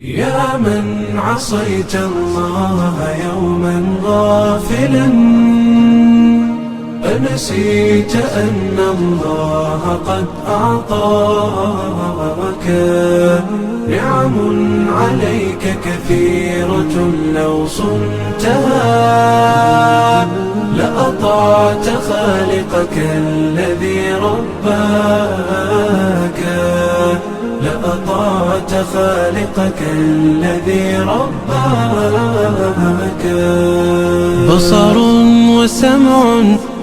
يا من عصيت الله يوما غافلا أنسيت أن الله قد أعطاك نعم عليك كثيرة لو صنتها لأطعت خالقك الذي رباك لأطعت خالقك الذي رباك بصر وسمع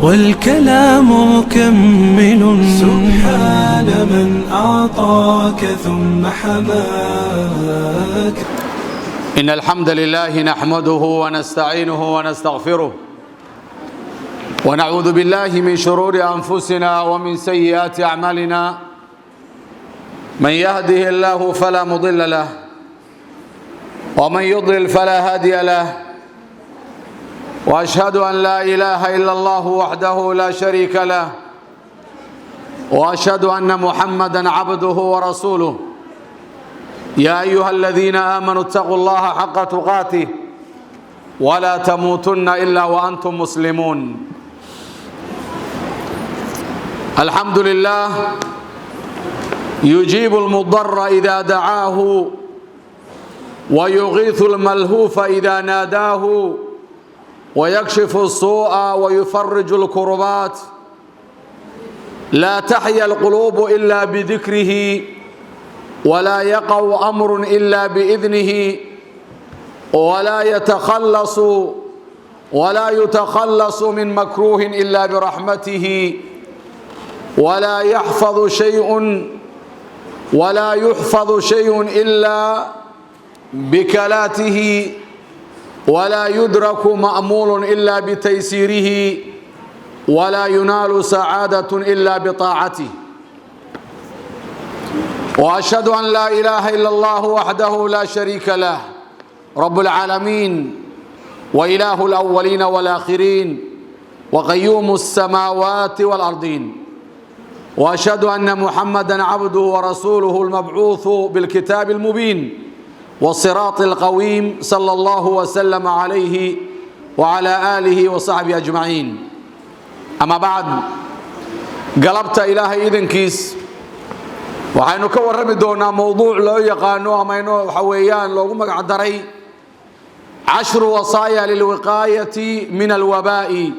والكلام مكمل سبحان من أعطاك ثم حماك. إن الحمد لله نحمده ونستعينه ونستغفره ونعوذ بالله من شرور أنفسنا ومن سيئات أعمالنا. من يهده الله فلا مضل له ومن يضلل فلا هادي له وأشهد أن لا إله إلا الله وحده لا شريك له وأشهد أن محمدا عبده ورسوله. يا أيها الذين آمنوا اتقوا الله حق تقاته ولا تموتن إلا وأنتم مسلمون. الحمد لله يجيب المضطر إذا دعاه ويغيث الملهوف إذا ناداه ويكشف السوء ويفرج الكربات. لا تحيا القلوب إلا بذكره ولا يقع أمر إلا بإذنه ولا يتخلص من مكروه إلا برحمته ولا يحفظ شيء إلا بكلاته ولا يدرك مأمول إلا بتيسيره ولا ينال سعادة إلا بطاعته. وأشهد أن لا إله إلا الله وحده لا شريك له رب العالمين وإله الأولين والآخرين وقيوم السماوات والأرضين. وأشهد أن محمدا عبده ورسوله المبعوث بالكتاب المبين والصراط القويم صلى الله وسلم عليه وعلى آله وصحبه أجمعين. أما بعد قلبت إلهي إذن كيس waxaynu ka warrami doonaa mowduuc loo yaqaano ama inuu waxa weeyaan loogu magac daray 10 wasaaya lilwiqaayati min alwabaa'i.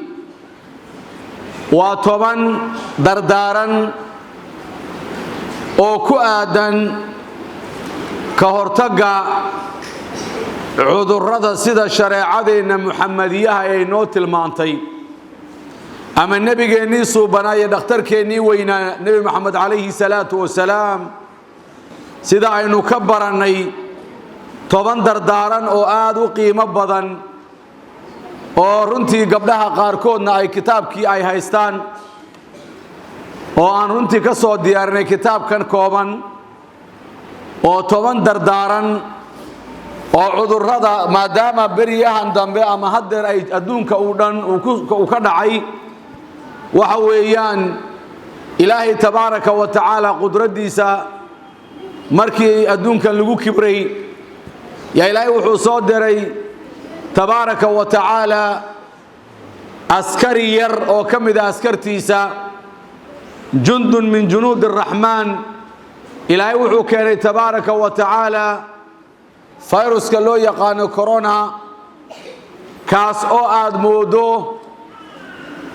waa 10 dardaaran oo ku aadan ka hortagga cudurrada sida shareecadeena muxamadiyaha ay noo tilmaantay ama nabigeennii suubanaaye dhakhtarkeennii weynaa nebi moxamed calayhi salaatu wasalaam sida aynu ka barannay 10 dardaaran oo aad u qiimo badan oo runtii gabdhaha qaarkoodna ay kitaabkii ay haystaan oo aan runtii ka soo diyaarinay kitaabkan kooban oo 10 dardaaran oo cudurrada maadaama beriyahan dambe ama haddeer ay adduunka uu dhan uu ka dhacay waxa weeyaan ilaahay tabaaraka wa tacaala qudradiisa markii adduunkan lagu kibray yaa ilaahay wuxuu soo diray tabaaraka wa tacaala askari yar oo ka mid ah askartiisa jundun min junuudi araxmaan. ilaahay wuxuu keenay tabaaraka wa tacaala fayruska loo yaqaano corona kaas oo aad moodo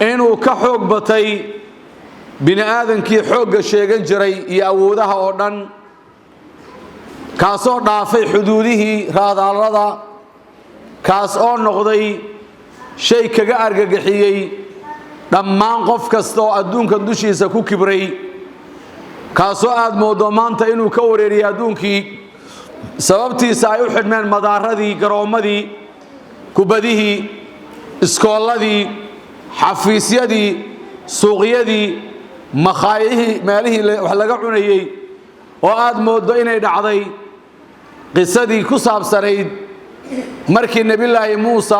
inuu ka xoog batay bini aadankii xoogga sheegan jiray iyo awoodaha oo dhan kaasoo dhaafay xuduudihii raadaalada kaas oo noqday shay kaga argagixiyey dhammaan qof kasta oo adduunkan dushiisa ku kibray kaasoo aad moodo maanta inuu ka wareeriyay adduunkii sababtiisa ay u xidhmeen madaaradii garoommadii kubadihii iskoolladii xafiisyadii suuqyadii makhaayadihii meelihii wax laga cunayey oo aad moodo inay dhacday qisadii ku saabsanayd markii nebillaahi muusa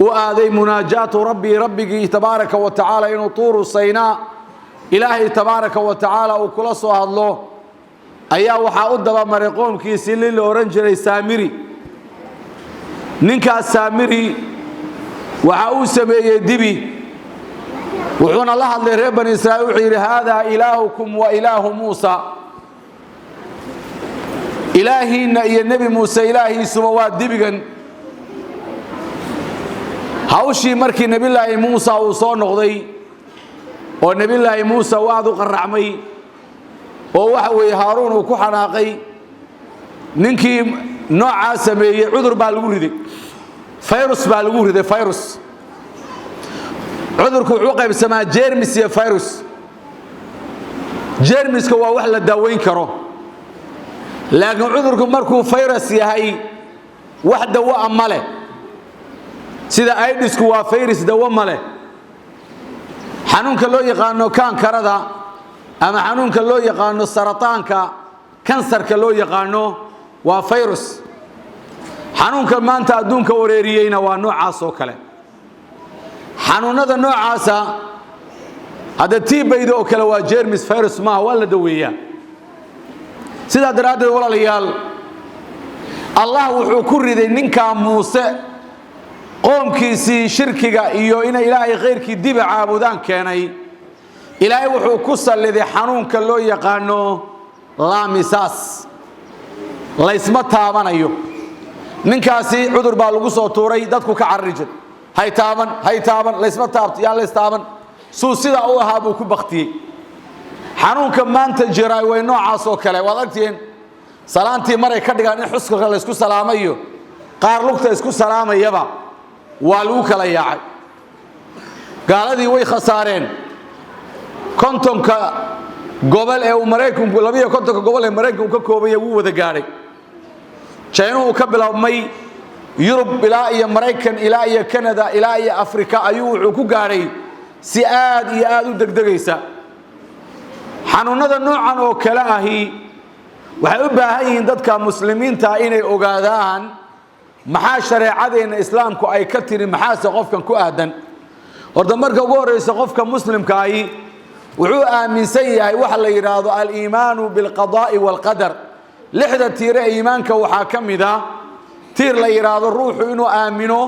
u aaday munaajaatu rabbigii tabaaraka wa tacaala inuu tuuru saynaa ilaahay tabaaraka wa tacaala uu kula soo hadlo ayaa waxaa u daba maray qoomkiisii la oran jiray Saamiri ninkaas Saamiri waxa uu sameeyay dibi wuxuuna la hadlay reer bani Israa'iil wuxuu yiri hada ilaahukum wa ilaahu Muusa ilaahina iyo nabi Muusa ilaahiisuba waa dibigan hawshii markii nabi ilaahi Muusa uu soo noqday oo nabi ilaahi Muusa waad u qaracmay oo waxa weey Haaruun uu ku xanaaqay ninkii nooca sameeyay cudur baa lagu riday virus baa lagu riday virus cudurku wuxuu qaybsamaa jeermis iyo virus jeermiska waa wax la daaweyn karo laakiin cudurku markuu virus yahay wax dawo ama leh sida aidisku waa virus dawo ma leh xanuunka loo yaqaano kaankarada ama xanuunka loo yaqaano sarataanka kansarka loo yaqaano waa virus xanuunka maanta adduunka wareeriyayna waa noocaas oo kale xanuunada noocaasa hada tiibayda oo kale waa jeermis virus ma waa la daweeyaa sida daraaddeed walaalayaal Allah wuxuu ku riday ninka Muuse qoomkiisii shirkiga iyo in Ilaahay khayrkii dib caabudaan keenay Ilaahay wuxuu ku saliday xanuunka loo yaqaano laamisaas la isma taabanayo ninkaasi cudur baa lagu soo tuuray dadku ka carrijin hay taaban la isma taabto yaa la istaaban suu sida uu ahaa buu ku baqtiyay xanuunka maanta jiray way noocaas oo kale waad aragteen salaantii maray ka dhigaan in xuska la isku salaamayo qaar lugta isku salaamayaba waa lagu kala yaacay gaaladii way khasaareen kontonka gobol ee Mareykanku 250 gobol ee Mareykanku ka koobay uu wada gaaray China uu ka bilaabmay Yurub ilaa iyo Mareykan ilaa iyo Canada ilaa iyo Afrika ayuu wuxuu ku gaaray si aad iyo aad u degdegaysa xanuunada noocan oo kala ahi waxay u baahan yihiin dadka muslimiinta inay ogaadaan maxaa shariicadeena islaamku ay ka tiri maxaa qofkan ku aadan horta marka ugu horeysa qofka muslimka ahi wuxuu aaminsan yahay waxa la yiraahdo al-iimaanu bil qadaa'i wal qadar lixda tiir iimaanka waxa kamida tiir la yiraahdo ruuxu inuu aamino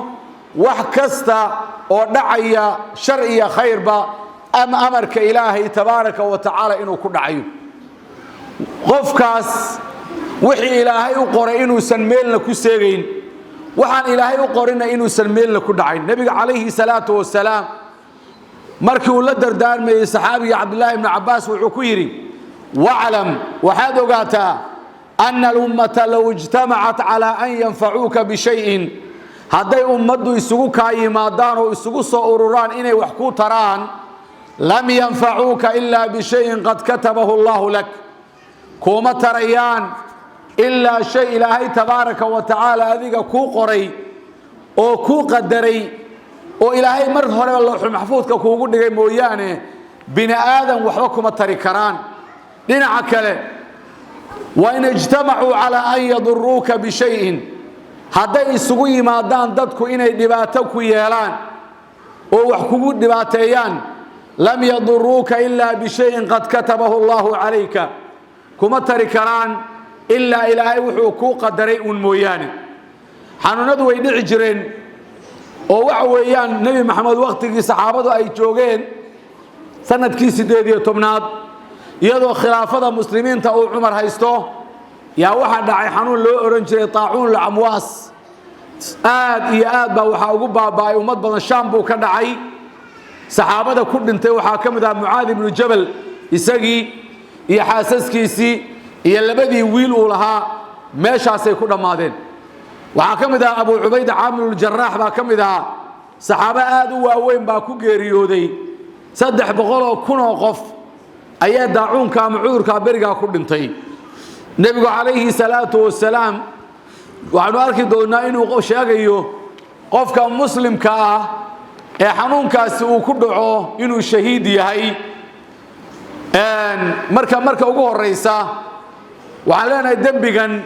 wax kasta oo dhacaya shar iyo khayrba ama amarka Ilaahay tabaaraka wa taala inuu ku dhacayo qofkaas wixii Ilaahay u qoray inuu san meelna ku seegayn waxaan Ilaahay u qorina inuu san meelna ku dhacayn nabiga kaleeyhi salaatu wasalaam markii uu la dardaarmay saxaabiga Abdullah ibn Abbas wuxuu ku yiri wa'lam waxaad ogaataa أن الأمة لو اجتمعت على أن ينفعوك بشيء هذي أمة يسوق يمادان ويسوق صوران إني وحكو تران لم ينفعوك إلا بشيء قد كتبه الله لك كوما تريان إلا شيء إلهي تبارك وتعالى هذيك كو قري أو كو قدري أو إلهي مرهر الله المحفوظ كو قد مويانه بني آدم وحكم تريكران لنا عكله وإن اجتمعوا على أن يضروك بشيء هذا يسوي ما دان ددكو إن دباتك يلان أو وحكو دباتيان لم يضروك إلا بشيء قد كتبه الله عليك كما تركران إلا إلهي وحكو قدري مويان حنوند ويدعي جرين أو وحويان نبي محمد وقتي صحابته أي جوجين سنة كيس ديدي تمناد iyadoo khilaafada muslimiinta oo Umar haysto yaa waxa dhacay xanuun loo oran jiray taacuun al-amwaas aad iyo aad baa waxa ugu baabaay ummad badan Shaam buu ka dhacay saxaabada ku dhintay waxa kamid ah Muaad ibn Jabal isagii iyo xaasaskiisii iyo labadii wiil uu lahaa meeshaas ay ku dhamaadeen waxa kamid ah Abu Ubayda Aamir al-Jarrah baa kamid ah saxaaba aad u waaweyn baa ku geeriyooday 300 kun oo qof ayaa daacuunka ama cudurka bariga ku dhintay nabiga kaleeyhi salaatu wasalaam waxaanu arki doonaa inuu sheegayo qofka muslimka ah ee xanuunkaasi uu ku dhaco inuu shahiid yahay marka ugu horeysa waxaan leenahay dambigan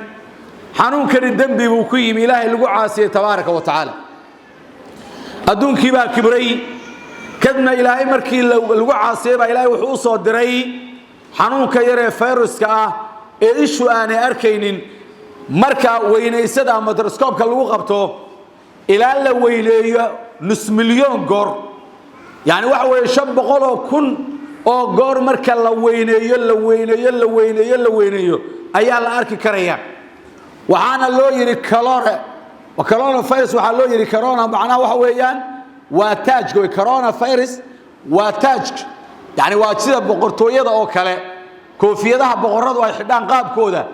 xanuunkani dambi buu ku yimi Ilaahay lagu caasiyay tabaaraka wa taala adduunkii baa kibray kadna Ilaahay markii lagu caasiyay Ilaahay wuxuu soo diray xanuunka yare viruska ah ishu aanay arkaynin marka weynaysada ama telescope-ka lagu qabto ilaa la weyneeyo nus milyan goor yani waxa weeye 500,000 oo goor marka la weyneeyo ayaa la arki karaya waxaana loo yiri coronavirus waxa loo yiri corona macnaha waxa weeyaan waa taajka coronavirus waa taaj yani waa sida boqortooyada oo kale koofiyadaha boqoradu ay xidhaan qaabkooda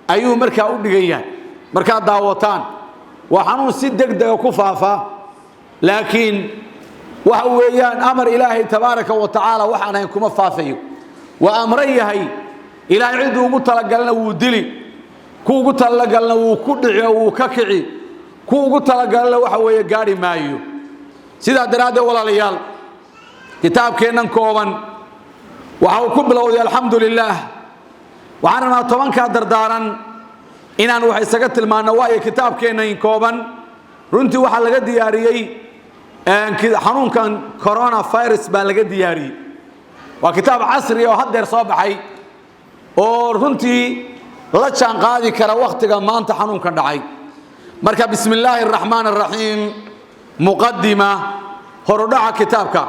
ayuu markaa u dhigayaan marka daawataan waxaanu si degdeg ku faafa laakiin waxa weeyaan amar ilaahi tabaaraka wa taala waxaan kuma faafayo wa amrayahay ilaahi cid ugu talagalna wuu dili ku ugu talagalna wuu ku dhici wuu ka kici ku ugu talagalna waxa weeye gaari maayo sida daraade walaalayaal kitaabkeenan kooban waxa uu ku bilowday alxamdulillah waxaana tobanka dardaaran inaan wax isaga tilmaano waayo kitaabkeenan kooban runtii waxa laga diyaariyay xanuunkan coronavirus baa laga diyaariyay waa kitaab casri oo haddeer soo baxay oo runtii la jaan qaadi kara waqtiga maanta xanuunkan dhacay marka bismillaahir rahmaanir rahiim muqaddima horudhaca kitaabka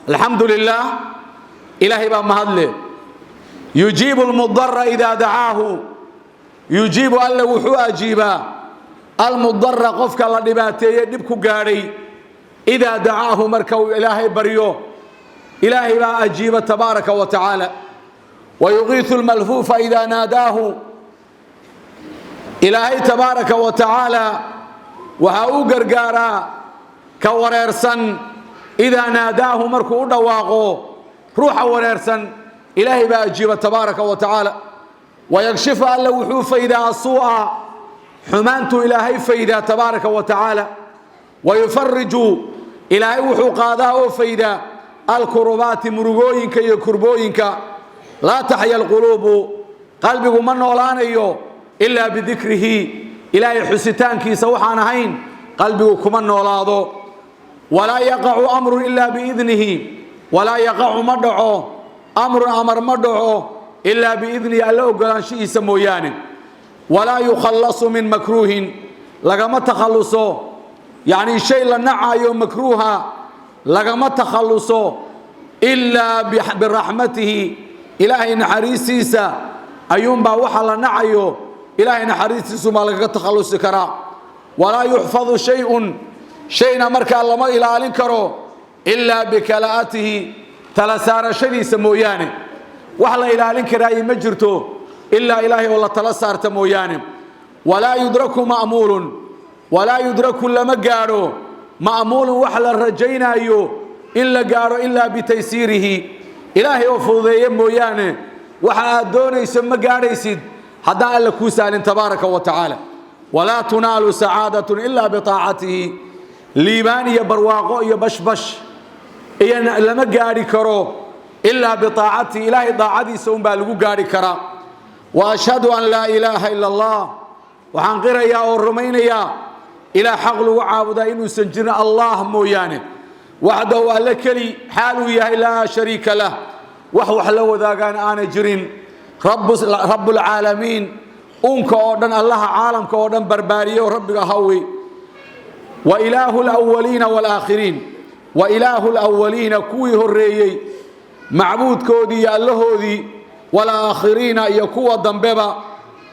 alxamdulillah ilaahi baa mahadle yujiibu almudarra idaa dacaahu yujiibu alla wuxuu ajiibaa almudarra qofka la dhibaateeyey dhib ku gaadhay idaa dacaahu marka uu ilaahay baryo ilaahi baa ajiiba tabaaraka wa tacaala ويغيث الملفوف إذا ناداه إلهي تبارك وتعالى وهاو غرغارا كوريرسن إذا ناداه مركو دواقو روح وريرسن إلهي بأجيب تبارك وتعالى ويكشف ألا وحوف إذا السوء حمانت إلهي فإذا تبارك وتعالى ويفرج إلهي وحو قاداه فإذا الكربات مرغوينك يكربوينك لا تحيا القلوب قلبك من نولانيو إلا بذكره إلهي حسيتانك سوحان هين قلبك من نولادو ولا يقع أمر إلا بإذنه ولا يقع مدعو أمر مدعو إلا بإذنه الله قلان شيء سمويان ولا يخلص من مكروه لقم تخلصه يعني شيء لنعى مكروها لقم تخلصه إلا برحمته إلهي نحريسيسا أيوم با وحا لنعيو إلهي نحريسيسو ما لك تخلص كرا ولا يحفظ شيء مركا الله ما إلى كرو إلا بكلاءته تلسار شدي سموياني وحلا إلى كراي مجرتو إلا إلهي والله تلسار تموياني ولا يدرك مأمول ولا يدرك لما قارو مأمول وحلا رجينا أيو إلا قارو إلا بتيسيره إلهي وفوضي مويانه وحا دوني سمى قاريسيد حتى ألا كوسال تبارك وتعالى ولا تنال سعادة إلا بطاعته ليباني برواقو يبشبش لما قاري كرو إلا بطاعته إلهي ضاعتي سوم بالغو قاري كرا وأشهد أن لا إله إلا الله وحنقر يا الرمين يا إلى حقل وعابد إنه سنجر الله مويانه وحده لكلي حاله يا لا شريك له وحو حلو ذا كان أنا جرين رب العالمين أنك أردن الله عالم كأردن بربارية وربك هوي وإله الأولين والآخرين وإله الأولين كوي هريي معبود كودي الله ذي والآخرين يكوى الضنببة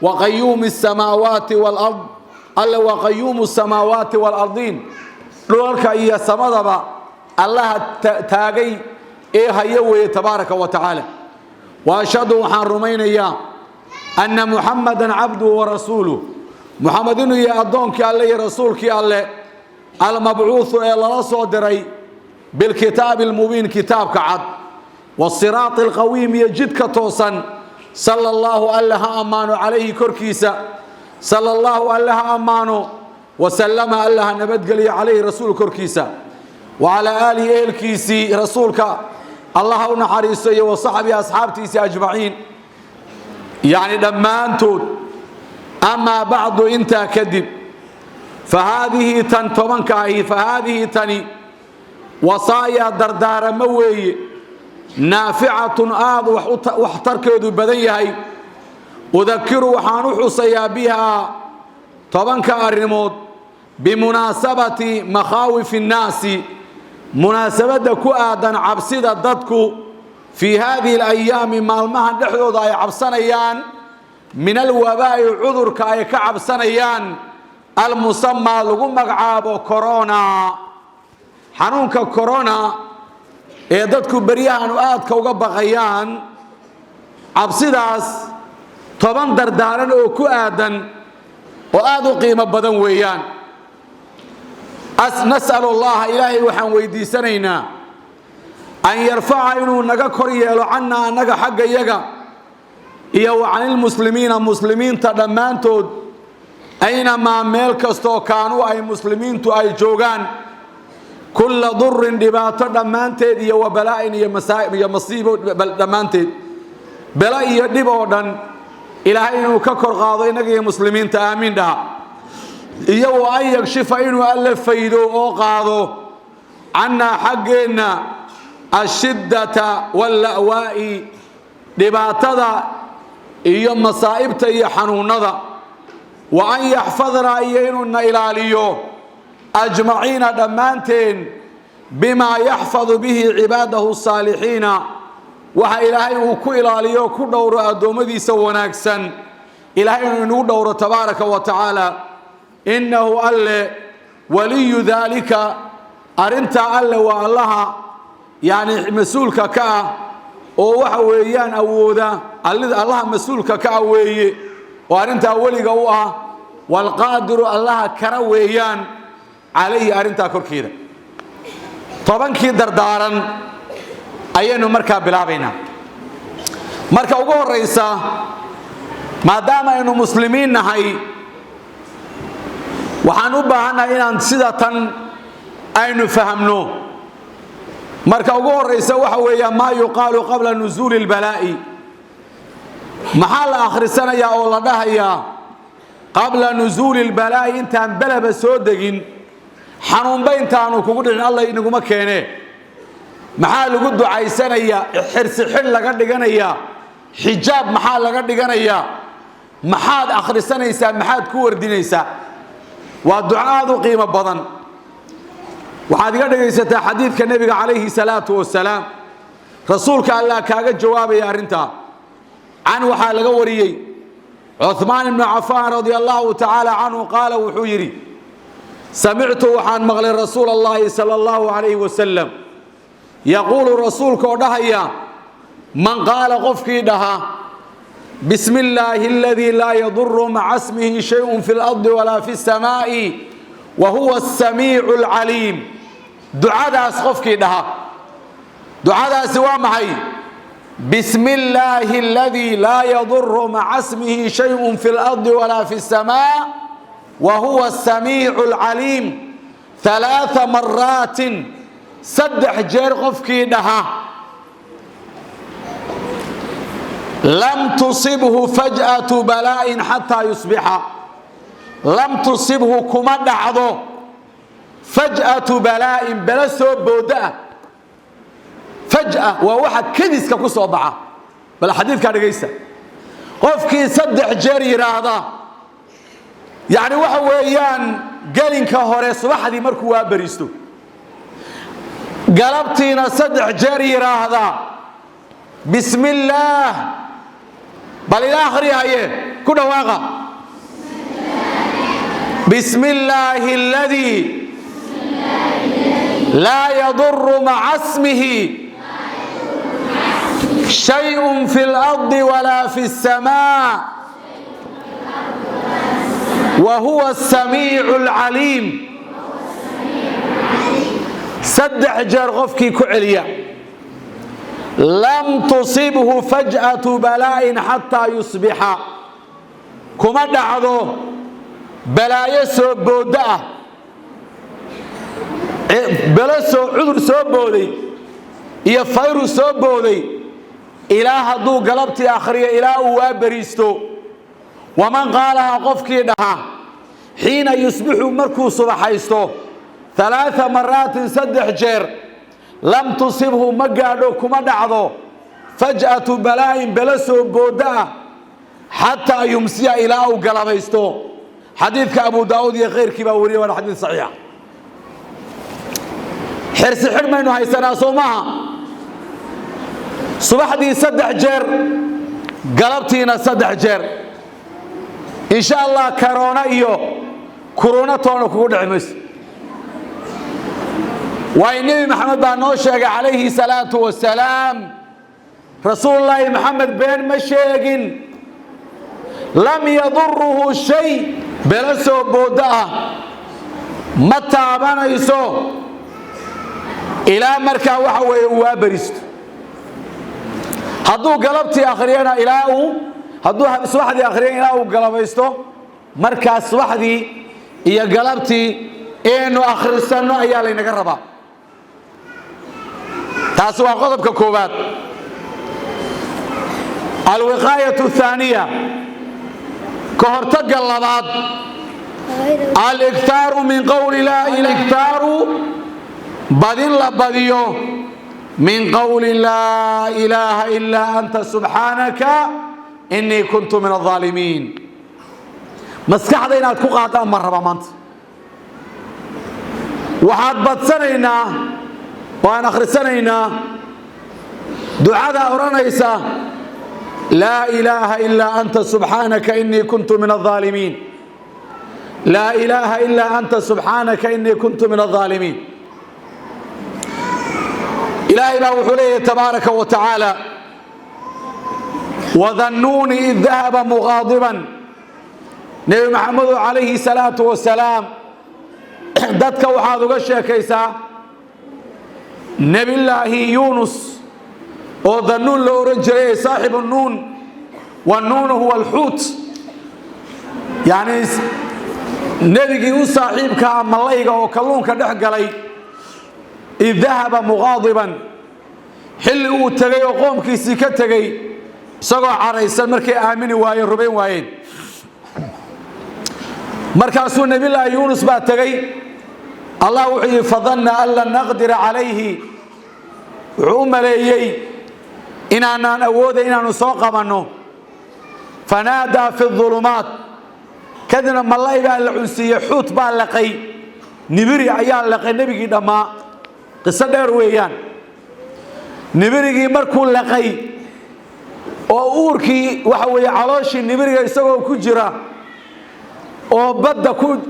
وقيوم السماوات والأرض الله وقيوم السماوات والأرضين لولك إيا السماء الله تاقي إيه هيوي تبارك وتعالى وأشهد وحان رمينيا أن محمدا عبده ورسوله محمد يا أدونك الله رسولك الله المبعوث إلى الله صدري بالكتاب المبين كتاب كعد والصراط القويم يجدك توصا صلى الله الله أمانه عليه كركيسا صلى الله الله أمانه وسلم الله نبدقلي عليه رسول كركيسا وعلى آله الكيسي رسولك الله ونحريسي وصحبه أصحابتي أجمعين يعني لما أنتم أما بعض أنت كذب فهذه تنتمنكاهي فهذه تني وصايا دردار موي نافعة آض وحتركض بدنيهي أذكر وحان حصيا بها طبعا كأرمود بمناسبة مخاوف الناس مناسبة كؤادا عبسيدة ضدكو في هذه الأيام مالمها نحن ضايع عبسانيان من الوباء عذر كأي كعبسانيان المسمى لغم مقعاب كورونا حنونك كورونا ضدكو بريان وآدك وقبغيان عبسيداس طبعا دردارا أو كؤادا وآدو قيمة بدن ويان نسأل الله إلهي وحن ويدي سنينا أن يرفع إنه نجا كريالو عنا نجا حق يجا إياه عن المسلمين تدمان تود أينما ملك استو كانوا أي مسلمين تو أي جوجان كل ضر دبات دمان تد إياه وبلاء إياه مسائب إياه مصيبة دمان تد بلاء إياه دبودن إلهي إنه ككر قاضي نجا مسلمين تآمين ده إياه أي يكشف إنه ألف فيدو أو قاضو عنا حقنا الشدة واللأواء دباتذا إياه مصائبته إياه حنونذا وأن يحفظنا إياه إلاليو أجمعين دمانتين بما يحفظ به عباده الصالحين وها إلهي وكو إلاليو كو دور أدومدي سواناكسن إلهي نو دور تبارك وتعالى إنه أل ولي ذلك أرنت أل والله يعني مسؤولك كا وحويان أودا الله مسؤولك كأوي وأرنت أولي جوا والقادر الله كرويان عليه أرنت كركيدا طبعا كيدر دارا أينو مركب بلابينا مركب وجوه الرئيسة ما دام إنه مسلمين نهاي وحنوبة هنا إن سيدة أين فهمناه marka ugu horeysa waxa weeyaan ma yuqaalu qabla nuzul albalaa'i maxaa la akhrisanaya oo la dhahaya qabla nuzul albalaa'i intaan balaba soo degin xanuunba intaanu kugu dhicin Allah inaguma keene maxaa lagu ducaysanaya xirsi xil laga dhiganaya xijaab maxaa laga dhiganaya maxaad akhrisanaysaa maxaad ku wardinaysaa waa ducaadu qiimo badan waxaad iga dhageysataa xadiidka nabiga calayhi salaatu wasalaam rasuulka allah kaaga jawaabaya arinta can waxaa laga wariyay Uthman ibn Affan radiyallahu ta'ala anhu qaala wuxuu yiri samictu waxaan maqlay rasuulullaahi sallallahu alayhi wasallam yaqulu rasuulka oo dhahaya man qaala qofkii dhaha bismillaahi alladhi laa yadurru ma'a ismihi shay'un fil ardi wala fis samaa'i وهو السميع العليم دعاء أسقفك لها دعاء سوى معي بسم الله الذي لا يضر مع اسمه شيء في الأرض ولا في السماء وهو السميع العليم 3 مرات سدح جرقفك لها لم تصبه فجأة بلاء حتى يصبح لم تصبه كما دعضو فجأة بلاء بلا سو بودا فجأة وواحد كدس كسو ضعه بلا حديث كان دغيسا قفكي صدح جري رادا يعني waxa weeyaan galinka hore subaxdii markuu waa bariisto galabtiina saddex jari raada bismillah bal ila akhriyaye ku dhawaaqa بسم الله الذي لا يضر مع اسمه شيء في الأرض ولا في السماء وهو السميع العليم سدح جرغفكي كعليا لم تصبه فجأة بلاء حتى يصبح كما دعضو بلايا سو بودا بلا سو عذر سو بودي يا فيروس سو بودي الى هدو قلبتي اخريه الى وابريستو ومن قالها قفكي دها حين يصبح مركو صبحيستو 3 مرات سدح جير لم تصبه مقادو كما دعضو فجأة بلاء بلا سو بودا حتى يمسي إلى أو قلبيستو حديث أبو داود غير كبا وري ولا حديث صحيح حرس حرمة إنه هاي سنة صومها صباح دي صدح جر قلبتينا صدح جر إن شاء الله كورونا كورونا تونو كود عمس والنبي محمد بانوشة عليه الصلاة والسلام رسول الله محمد بين مشيقين لم يضره شيء بلسو بودا متى بنا يسو إلى مركا وحوي وابرست هدو قلبتي آخرين إلى هدو صباحدي آخرين إلى قلبيستو مركا صباحدي هي قلبتي إنه آخر السنة أيالي نقربها تاسوا قضب كوبات الوقاية الثانية كهرتق اللباد الاكثار من قول لا الاكثار بدين لبديو من قول لا إله إلا أنت سبحانك إني كنت من الظالمين مسكح دينا تكوقات مرة بمانت وحاد بدسنينا وأنا خرسنينا دعاء أورانيسا لا إله إلا أنت سبحانك إني كنت من الظالمين لا إله إلا أنت سبحانك إني كنت من الظالمين إلهي بوحليه تبارك وتعالى وظنون إذ ذهب مغاضبا نبي محمد عليه الصلاة والسلام دتك وحاذو الشيكيسا نبي الله يونس وظنون لورنجري صاحب النون والنون هو الحوت يعني نبي صاحبك ملايقة وكلونك دحقلي إذ ذهب مغاضبا حلو تغي وقوم كيسي كتغي سقو عريسا مركي آمين واين ربين واين مركاسو نبي الله يونس با تغي الله وحي فظن أن لن نقدر عليه عمليي إننا نأود إننا نسوق منه فنادى في الظلمات كذا ما الله يبقى العنسية حوت باللقي نبري عيال لقي نبي دما قصة دير ويان نبري مركو لقي وأوركي وحوي علاشي نبري يسوي كجرا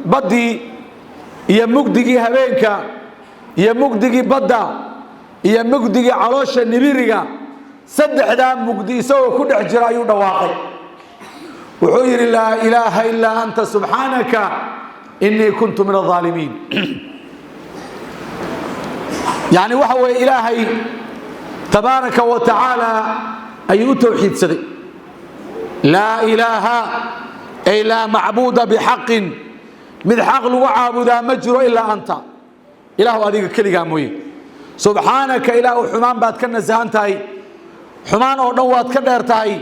بدي يمجدي هبينك يمجدي بدا يمجدي علاشي نبري صدح دام مجدي يسوي كل حجرا يودواقي وحير لا إله إلا أنت سبحانك إني كنت من الظالمين يعني وحوى إلهي تبارك وتعالى أي توحيد سري لا إله أي لا معبود بحق من حق وعبد مجر إلا أنت إله هذه كلمة موي سبحانك إله حمان بعد كنا زهنتاي حمان أو نوات كدرتاي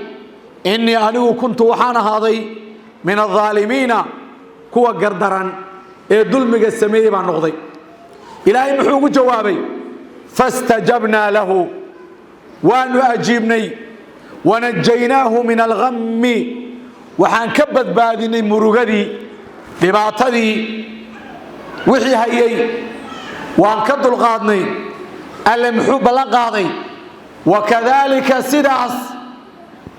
إني أنا كنت وحانا هذي من الظالمين كوا قردران ظلم السمية مع نقضي إلهي محوق جوابي فاستجبنا له وأن أجيبني ونجيناه من الغم وحان كبت بادني مرغدي لباطدي وحي هيي وان كدل القاضني المحوب لقاضي وكذلك سداس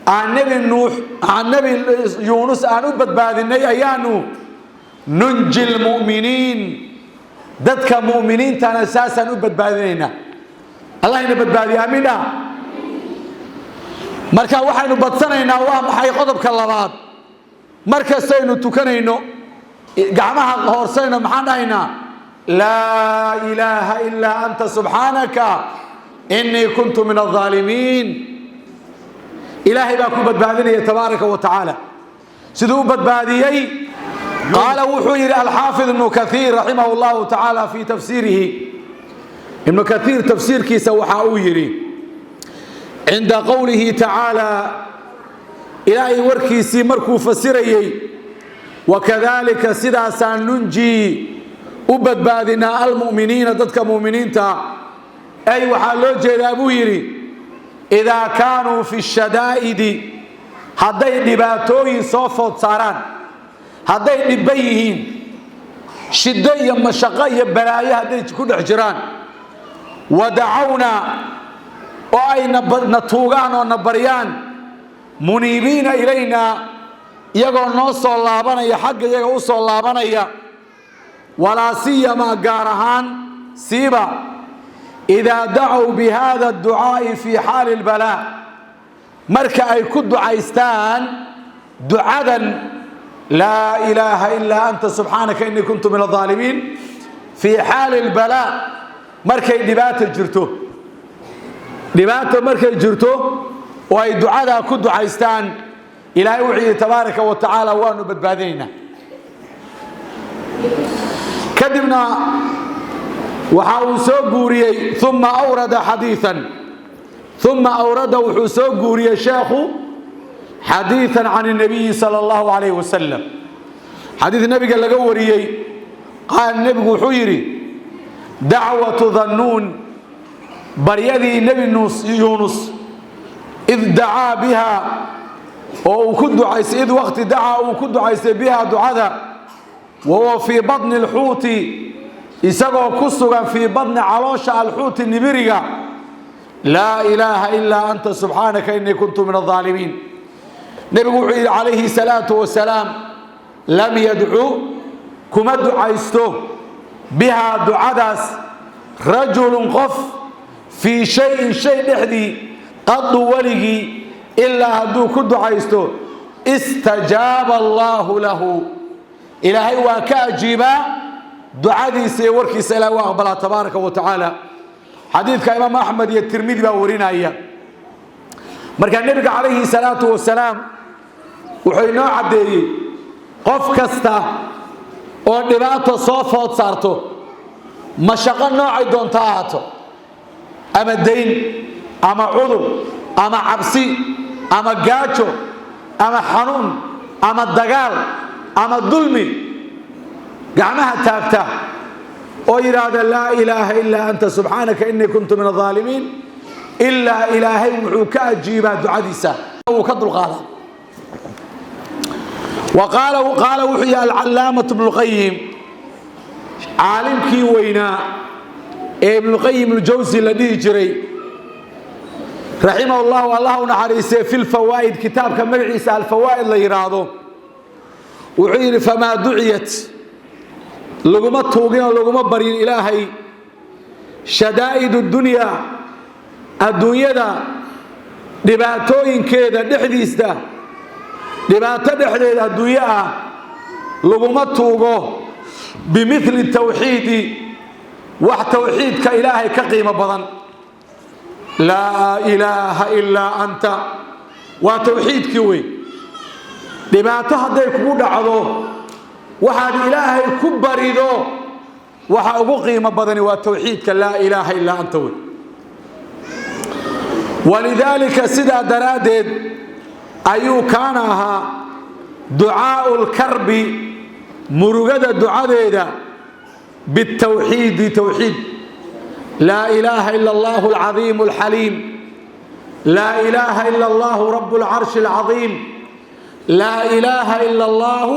عن نبي نوح عن نبي يونس أن أبت بادني أيانو ننجي المؤمنين ددك مؤمنين تانا أساسا أبت بادنينا الله ينبت بادي آمينا مركا وحينو بطسنينا وام حي قضبك اللباد مركا سينو تكنينو قعمها هورسينا محانينا لا إله إلا أنت سبحانك إني كنت من الظالمين إلهي باكو بدبادني تبارك وتعالى سدو بدباديي قال وحير الحافظ ابن كثير رحمه الله تعالى في تفسيره ابن كثير تفسير كيس وحاويري عند قوله تعالى إلهي وركيسي مركو فسريي وكذلك سداسا ننجي وبدبادنا المؤمنين ضدك مؤمنين أي وحالو جيد أبو يري إذا كانوا في الشدائد hadday dhibaatooyin soo food saaraan hadday dhibban yihiin shiddo iyo mashaqo iyo balaayo hadday ku dhex jiraan wadacawna oo ay na tuugaan oo na baryaan muniibiina ilaynaa iyagoo noo soo laabanaya xagga iyaga u soo laabanaya walaa siyama gaar ahaan siiba idaa dacow bihada adducaa'i fii xaali lbalaa marka ay ku ducaystaan ducadan laa ilaaha ilaa anta subxaanaka innii kuntu min alظaalimiin fii xaali lbalaa markay dhibaato markay jirto oo ay ducadaa ku ducaystaan ilaahay wuxuu yidhi tabaaraka wa tacaala waanu badbaadinaynaa kadibna waxa uu soo guuriyey uma awrada xadiian uma awrada wuxuu soo guuriyey sheekhu xadiian can الnabiyi salى اllahu alayh wasalam xadiid nebiga laga wariyey qaal nebigu wuxuu yidhi dacwatu dhannuun baryadii nebi yuunus id dacaa biha oo uu ku ducaystay id waqti dacaa uu ku ducaystay biha ducada wahuwa fii badni اlxuuti isagoo ku sugan fii badni caloosha alxuuti nibiriga laa ilaaha ilaa anta subxaanaka innii kuntu min alظaalimiin nebigu wuxuu yidhi calayhi salaatu wasalaam lam yadcu kuma ducaysto bihaa ducadaas rajulun qof fii shayin shay dhexdii qadu weligii ilaa hadduu ku ducaysto istajaaba allaahu lahu ilaahay waa ka ajiibaa ducadiisa iyo warkiisa ilahay waa aqbalaa tabaaraka wa tacaala xadiidka imaam axmed iyo tirmidi baa warinaya markaa nebiga calayhi salaatu wasalaam wuxuu inoo caddeeyey qof kasta oo dhibaato soo food saarto mashaqo noocay doonto ahaato ama dayn ama cudur ama cabsi ama gaajo ama xanuun ama dagaal ama dulmi gacmaha taagta oo yidhaahda laa ilaaha ilaa anta subxaanaka innii kuntu min alظaalimiin ilaa ilaahay wuxuu ka ajiibaa ducadiisa uu ka dulqaada qaala wuxuu yihi alcallaamatu ibnuqayim caalimkii weynaa ee ibnuqayim aljawsi la dhihi jiray raximah llahu allah u naxariistee fi lfawaa'id kitaabka magaciisa alfawaa'id la yidhaahdo wuxuu yidhi famaa duciyat laguma tuugin oo laguma baryin ilaahay shadaa'id اdunyaa adduunyada dhibaatooyinkeeda dhexdiista dhibaato dhexdeeda adduunye ah laguma tuugo bimili tawxiidi wax tawxiidka ilaahay ka qiimo badan laa ilaaha ilaa anta waa tawxiidkii wey dhibaato hadday kugu dhacdo waxaad ilaahay ku barido waxa ugu qiimo badani waa tawxiidka laa ilaaha ilaa anta wey walidaalika sidaa daraaddeed ayuu kaana ahaa ducaau lkarbi murugada ducadeeda bitawxiidi tawxiid laa ilaaha ila allahu alcadiimu alxaliim laa ilaaha ila allahu rabu lcarshi alcadiim laa ilaaha ila allahu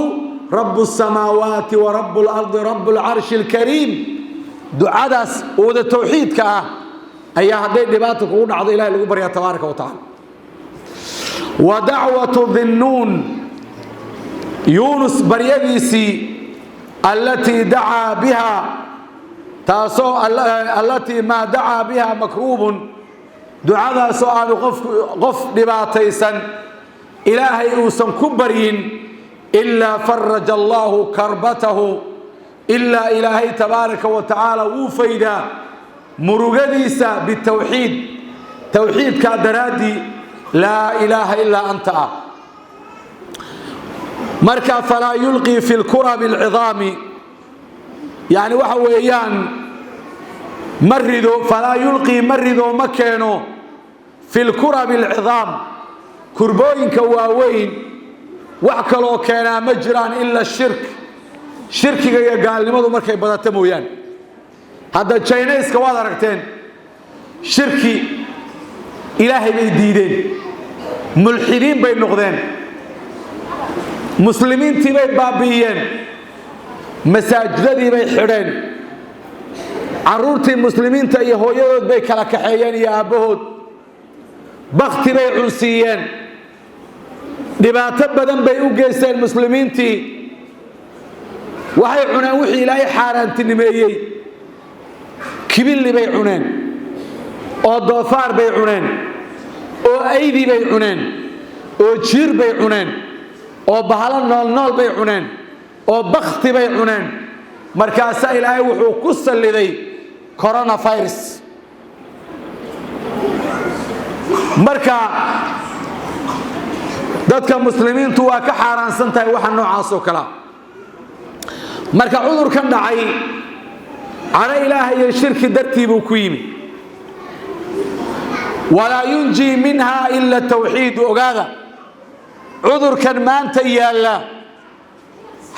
rabu الsamaawaati wa rabu اlardi rabu اlcarshi اlkariim ducadaas wada tawxiidka ah ayaa hadday dhibaata kugu dhacdo ilahay lagu baryaa tabaaraka wa tacala wa dacwatu dhinnuun yuunus baryadiisii allatii dacaa biha taasoo allatii maa dacaa biha makruubun ducadaasoo aanu qof dhibaataysan ilaahay uusan ku baryin ilaa faraja allaahu karbatahu ilaa ilaahay tabaaraka wa tacaala wuu faydaa murugadiisa bitawxiid tawxiidkaa daraaddii laa ilaaha ilaa anta ah marka falaa yulqii fi lkurabi alcidaami yani waxa weeyaan ma rido falaa yulqii ma rido ma keeno fi lkurabi alcidaam kurbooyinka waaweyn wax kaloo keenaa ma jiraan ila shirk shirkiga iyo gaalnimadu markay badata mooyaan hadda jaynayska waad aragteen shirki ilaahay bay diideen mulxidiin bay noqdeen muslimiintii bay baabi'iyeen masaajidadii bay xidheen carruurtii muslimiinta iyo hooyadood bay kala kaxeeyeen iyo aabbahood bakti bay cunsiiyeen dhibaato badan bay u geysteen muslimiintii waxay cuneen wixii ilaahay xaaraantinimeeyey kibilli bay cuneen oo doofaar bay cuneen oo aydi bay cuneen oo jiir bay cuneen oo bahalo noolnool bay cuneen oo bakti bay cuneen markaasaa ilaahay wuxuu ku salliday coronavirus marka dadka muslimiintu waa ka xaaraansan tahay waxa noocaas oo kale marka cudurkan dhacay cana ilaahay iyo shirki dartii buu ku yimi walaa yunjii minha ila tawxiid ogaada cudurkan maanta yaalla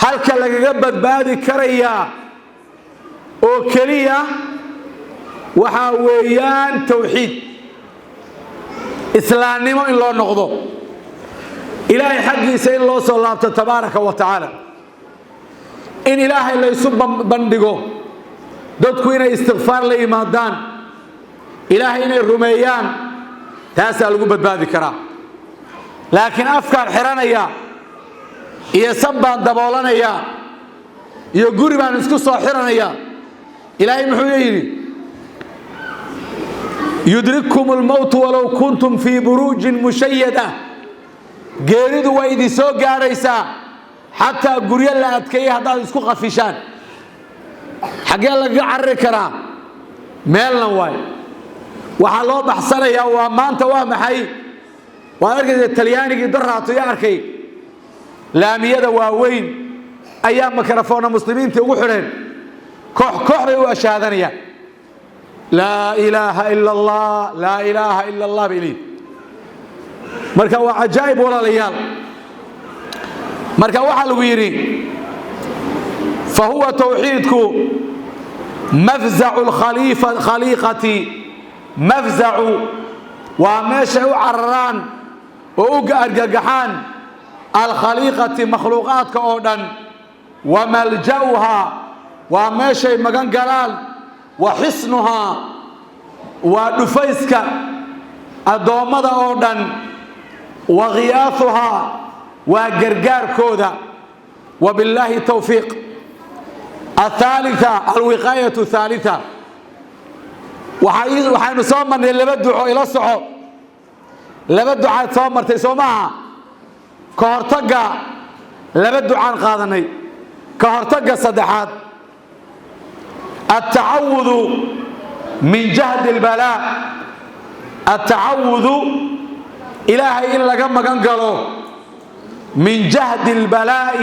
halka lagaga badbaadi karayaa oo keliya waxaa weeyaan tawxiid islaamnimo in loo noqdo ilaahay xaggiisa in loo soo laabto tabaaraka wa tacaala in ilaahay la isu bandhigo dadku inay istikfaar la yimaadaan ilaahay inay rumeeyaan taasaa lagu badbaadi karaa laakiin afkaan xiranaya iyo san baan daboolanaya iyo guri baan isku soo xiranaya ilaahay muxuu yidhi yudrikkum almowtu walow kuntum fii buruujin mushayada geeridu waa idin soo gaaraysaa xataa guryo la adkeeyey haddaad isku qafishaan xaggee lagaga carari karaa meelna waay waxaa loo baxsanayaa waa maanta waa maxay waad arkaysa talyaanigii daraato iyo arkay laamiyada waaweyn ayaa makarafoona muslimiintii ugu xidheen koox koox bay u ashaadanayaan laa ilaaha ila allah laa ilaaha ila allah bay leeyihin marka waa cajaa'ib walaalayaal marka waxaa lagu yidhi fahuwa tawxiidku mafzacu khaliiqati mafzacu waa meeshay u cararaan oo u argagaxaan alkhaliiqati makhluuqaadka oo dhan wa malja'uhaa waa meeshay magan galaan wa xisnuhaa waa dhufayska addoommada oo dhan wa khiyaasuhaa waa gargaarkooda وبالله توفيق الثالثة الوقاية الثالثة waxaynu soo marnay laba duco ila soco laba ducaad soo martay soo maaha ka hortagga laba ducaan qaadanay ka hortagga saddexaad التعوذ من جهد البلاء التعوذ إلهي إن لقى مغان قالوا من جهد البلاء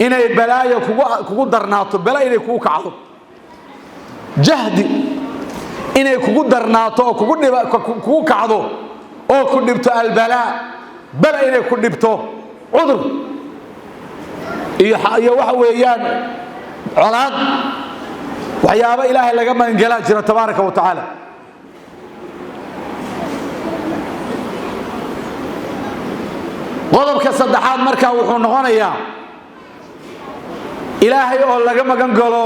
إن البلاء كوكو درناتو بلاء إني كوكو كعضو جهد إني كوكو درناتو كوكو كعضو أو كنبتو البلاء بلاء إني كنبتو عذر iyo waxa weeyaan colaad waxyaabo ilaahay laga maangala jira tabaaraka wa taala qodobka saddexaad marka wuxuu noqonayaa ilaahay oo laga magan galo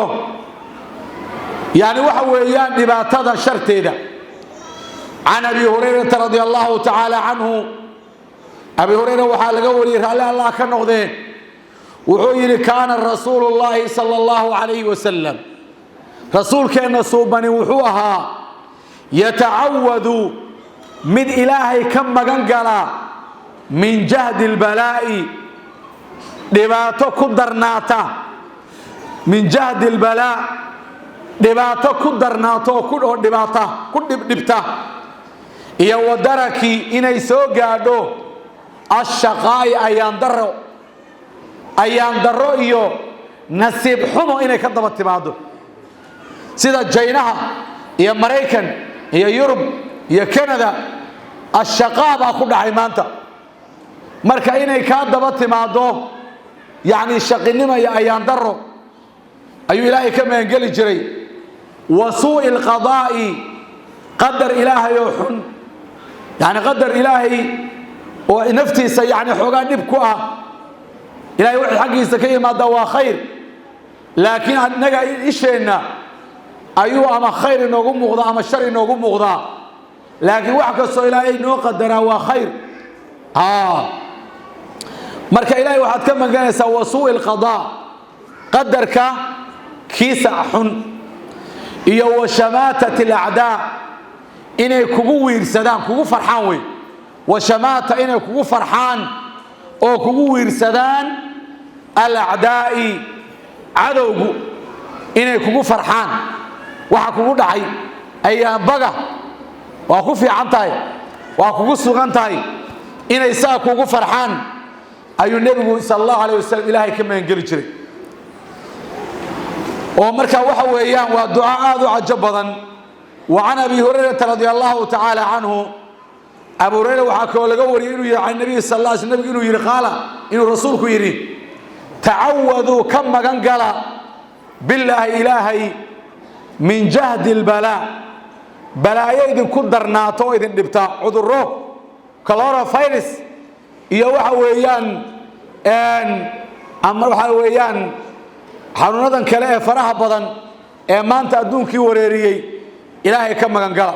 yani waxa weeyaan dhibaatada sharteeda عن أبي هريرة رضي الله تعالى عنه أبي هريرة وحال قولي رأى الله كنغذين وحير كان الرسول الله صلى الله عليه وسلم رسول كان صوبني وحوها يتعوذ من إلهي كم مغنقلا من جهد البلاء دباتو كدرناتا من جهد البلاء دباتو كدرناتا دباتا كدبتا يا ودركي إني سوغادو الشقاء أيان درو إيو نسيب حمو إني كدبت تبادو سيدا جينها يا مريكان يا يوروب يا كندا الشقاء باكو دحيمانتا marka inay ka daba timaado yani shaqinimo iyo ayaan daro ayuu ilaahay ka maangeli jiray wasuu'il qadaa'i qadar ilaahay oo xun yani qadar ilaahay ونفتيس يعني حوغان نبكوها إلهي وحي حقي سكيه ما دوا خير لكن نجا إيشنا أيوة أما خير نقوم مغضى أما الشر نقوم مغضى لكن وحكى الصلاة إلهي نقدر هو خير مركا إلهي واحد كما قال سوى سوء القضاء قدرك كيس أحن إيو شماتة الأعداء إني كوكو ويرسدان كوكو فرحان وشماتة إني كوكو فرحان أو كوكو ويرسدان الأعداء عدو إني كوكو فرحان waxa kugu dhacay ayaan baga waa ku fiican tahay waa kugu sugan tahay inay saa kugu farxaan ayuu nabigu sallallahu alayhi wasallam ilaahay ka maangeli jiray oo marka waxa weeyaan waa duca aad u cajab badan wa an abi hurairah radiyallahu ta'ala anhu abu hurairah waxa koo laga wariyay inuu yahay nabiga sallallahu alayhi wasallam inuu yiri qaala inuu rasuulku yiri ta'awadu kam magan gala billahi ilahi من جهد البلاء بلايا إذن كدر ناتو إذن دبتا عذره كلارا فيروس يوحى ويان أمر ويان حنونا كلا فرح بدن ما أنت أدون كي وريري إلهي كم مغنقلا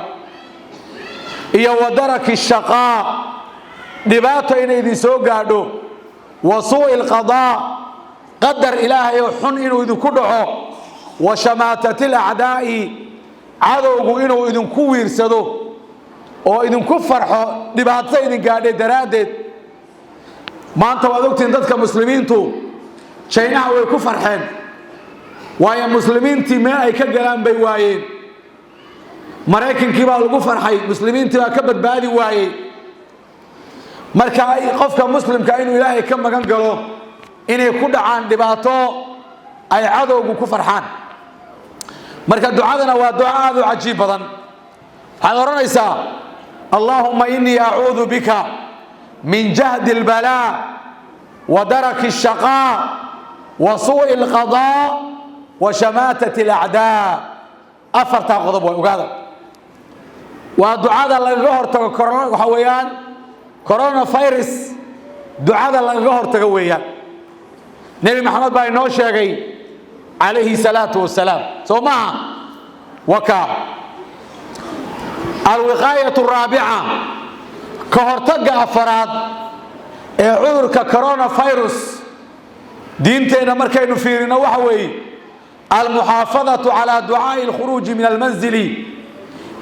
ودرك الشقاء دباتو إن إذن سوقادو وسوء القضاء قدر إلهي وحن إنو إذن كدعو وشماتة الأعداء عدو إنه إذن كوير سدو أو إذن كفرحو دباتة إذن قاعدة درادت ما أنت وذوقت إن مسلمين تو شينها ويكفر حين ويا مسلمين تي ما أي كجلان بيوايين مراكن كبار الكفر حي مسلمين تي كبت بادي وايين مركا قفك مسلم كأنه إلهي كم مكان قالوا إنه يكون عن دباتو أي عدو كفر حان مركا دعاءنا ودعاء عجيب بدن حضرنا إساء اللهم إني أعوذ بك من جهد البلاء ودرك الشقاء وسوء القضاء وشماتة الأعداء أفرت غضب وقاذا ودعاء الله كورونا وحويان كورونا فيروس دعاء الله تقويان نبي محمد باي نوشيغي عليه الصلاة والسلام ثم وكا الوقاية الرابعة كهرتقى أفراد عذرك كورونا فيروس دينتنا مركين فيرنا وحوي المحافظة على دعاء الخروج من المنزل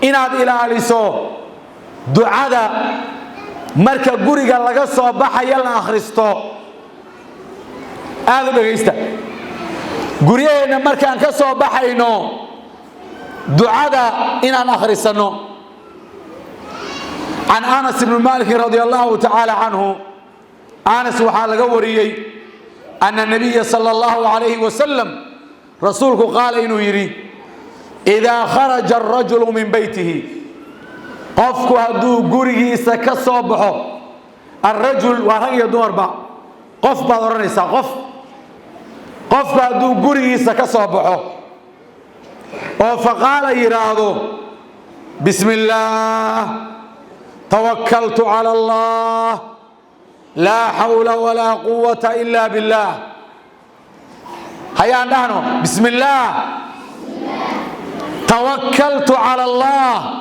إناد إلى أليسو دعاء مركا قريقا لغسو بحا يلا أخرستو هذا بغيستا قرينا مركان كسو بحينو دعاء إنا نخرسنو عن أنس بن مالك رضي الله تعالى عنه أنس وحال قوريي أن النبي صلى الله عليه وسلم رسولك قال إنه يري إذا خرج الرجل من بيته قفك هدو قريي سكسو بحو الرجل وهي دور با قف بضرنسا قف هدو قريسا كصبحه فقال يرادو بسم الله توكلت على الله لا حول ولا قوة إلا بالله هيا نحن بسم الله توكلت على الله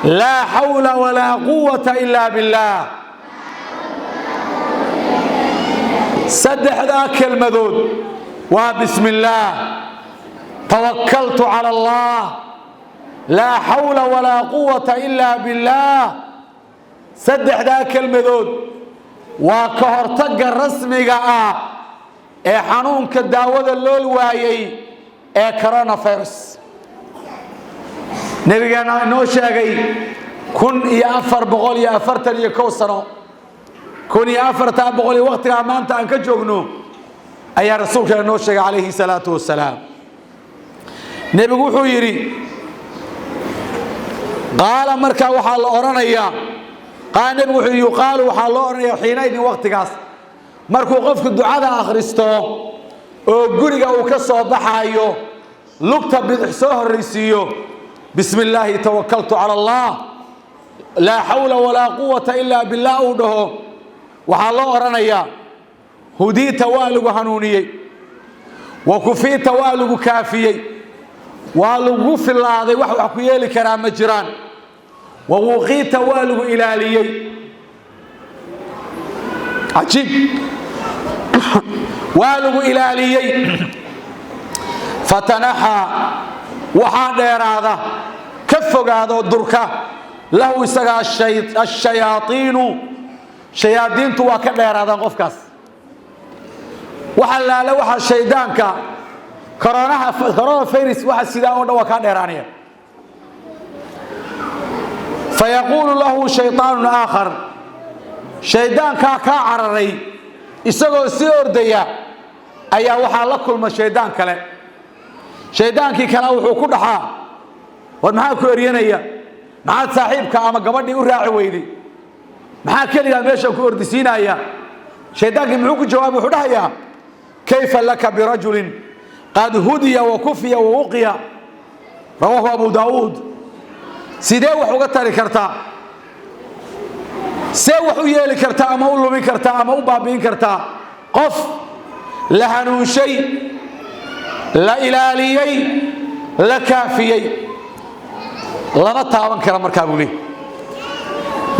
لا حول ولا قوة إلا بالله صدح ذاك المذود وبسم الله توكلت على الله لا حول ولا قوة إلا بالله صدح ذاك المذود وكهرتق الرسمي حنون كداود اللول وايي كورونا فيروس نبينا نوشاغي كن يا أفر بقول يا أفرتن يكوسنو كن يا أفرتا بقول وقت أمانة أنك جوجنو أي رسولك نوشاغ عليه الصلاة والسلام نبي وحيري قال مركا وحال أورانيا قال نبي وحي يقال وحال أورانيا حينئذ وقت قاس مركو قفك الدعاء آخرستو وقريقا وكسو بحايو لقطة بحسوه الرئيسيو بسم الله توكلت على الله laa xawla walaa quwata ilaa billah uu dhaho waxaa loo oranayaa hudiita waa lagu hanuuniyey wa kufiita waa lagu kaafiyey waa lagu filaaday wax ku yeeli karaa ma jiraan wa wuqiita waa lagu ilaaliyey cajiib waa lagu ilaaliyey fatanaxa waxaa dheeraada ka fogaado durka lahu isaga ashayaatiinu shayaadiintu waa ka dheeraadaan qofkaas waxa laala waxa shaydaanka coronavirus waxa sidaa oo dhan waa ka dheeraanaya fayaqulu lahu shaytaanun aakhar shaydaanka ka cararay isagoo si ordaya ayaa waxa la kulma shaydaan kale shaydaankii kale wuxuu ku dhaxaa war maxaa ku eryanaya maxaa saaxiibka ama gabadhii u raaci weyday maxaa kaliya meesha ku ordisiinaya shaydaankii muxuu ku jawaab wuxuu dhahayaa kayfa laka birajulin qad hudiya wa kufiya wa uqiya rawahu abu daawud sidee wax uga tari kartaa see wax u yeeli kartaa ama u lumin kartaa ama u baabi'in kartaa qof la hanuunshay la ilaaliyey la kaafiyey lama taaban kara markaa buu leeyahay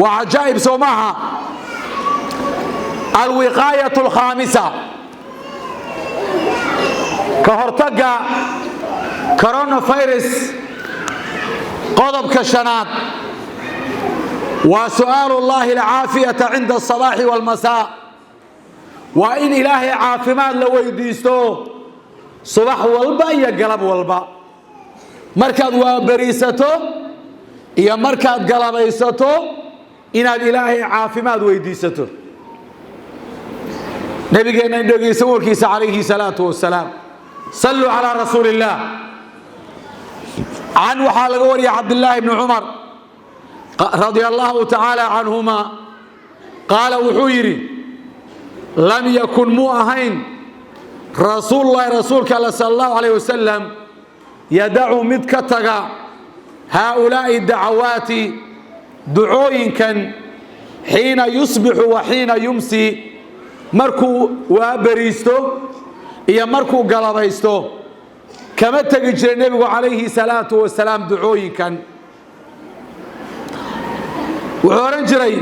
waa cajaa'ib soo maaha alwiqaayatu alkhaamisa ka hortagga coronavirus qodobka shanaad waa su'aalu llahi alcaafiyata cinda asabaaxi walmasaa waa in ilaahay caafimaad la weydiisto subax walba iyo galab walba markaad waabariisato iyo markaad galabaysato inaad ilaahay caafimaad weydiisato nabigeena indhogeysa warkiisa calayhi salaatu wasalaam صلوا على رسول الله عن وحال قوري عبد الله بن عمر رضي الله تعالى عنهما قال وحيري لم يكن مؤهين رسول الله رسولك صلى الله عليه وسلم يدعو مدكتغا هؤلاء الدعوات دعوين كان حين يصبح وحين يمسي مركو وابريستو iyo markuu galabaysto kama tagi jiray nabigu calayhi salaatu wasalaam ducooyinkan wuxuu oran jiray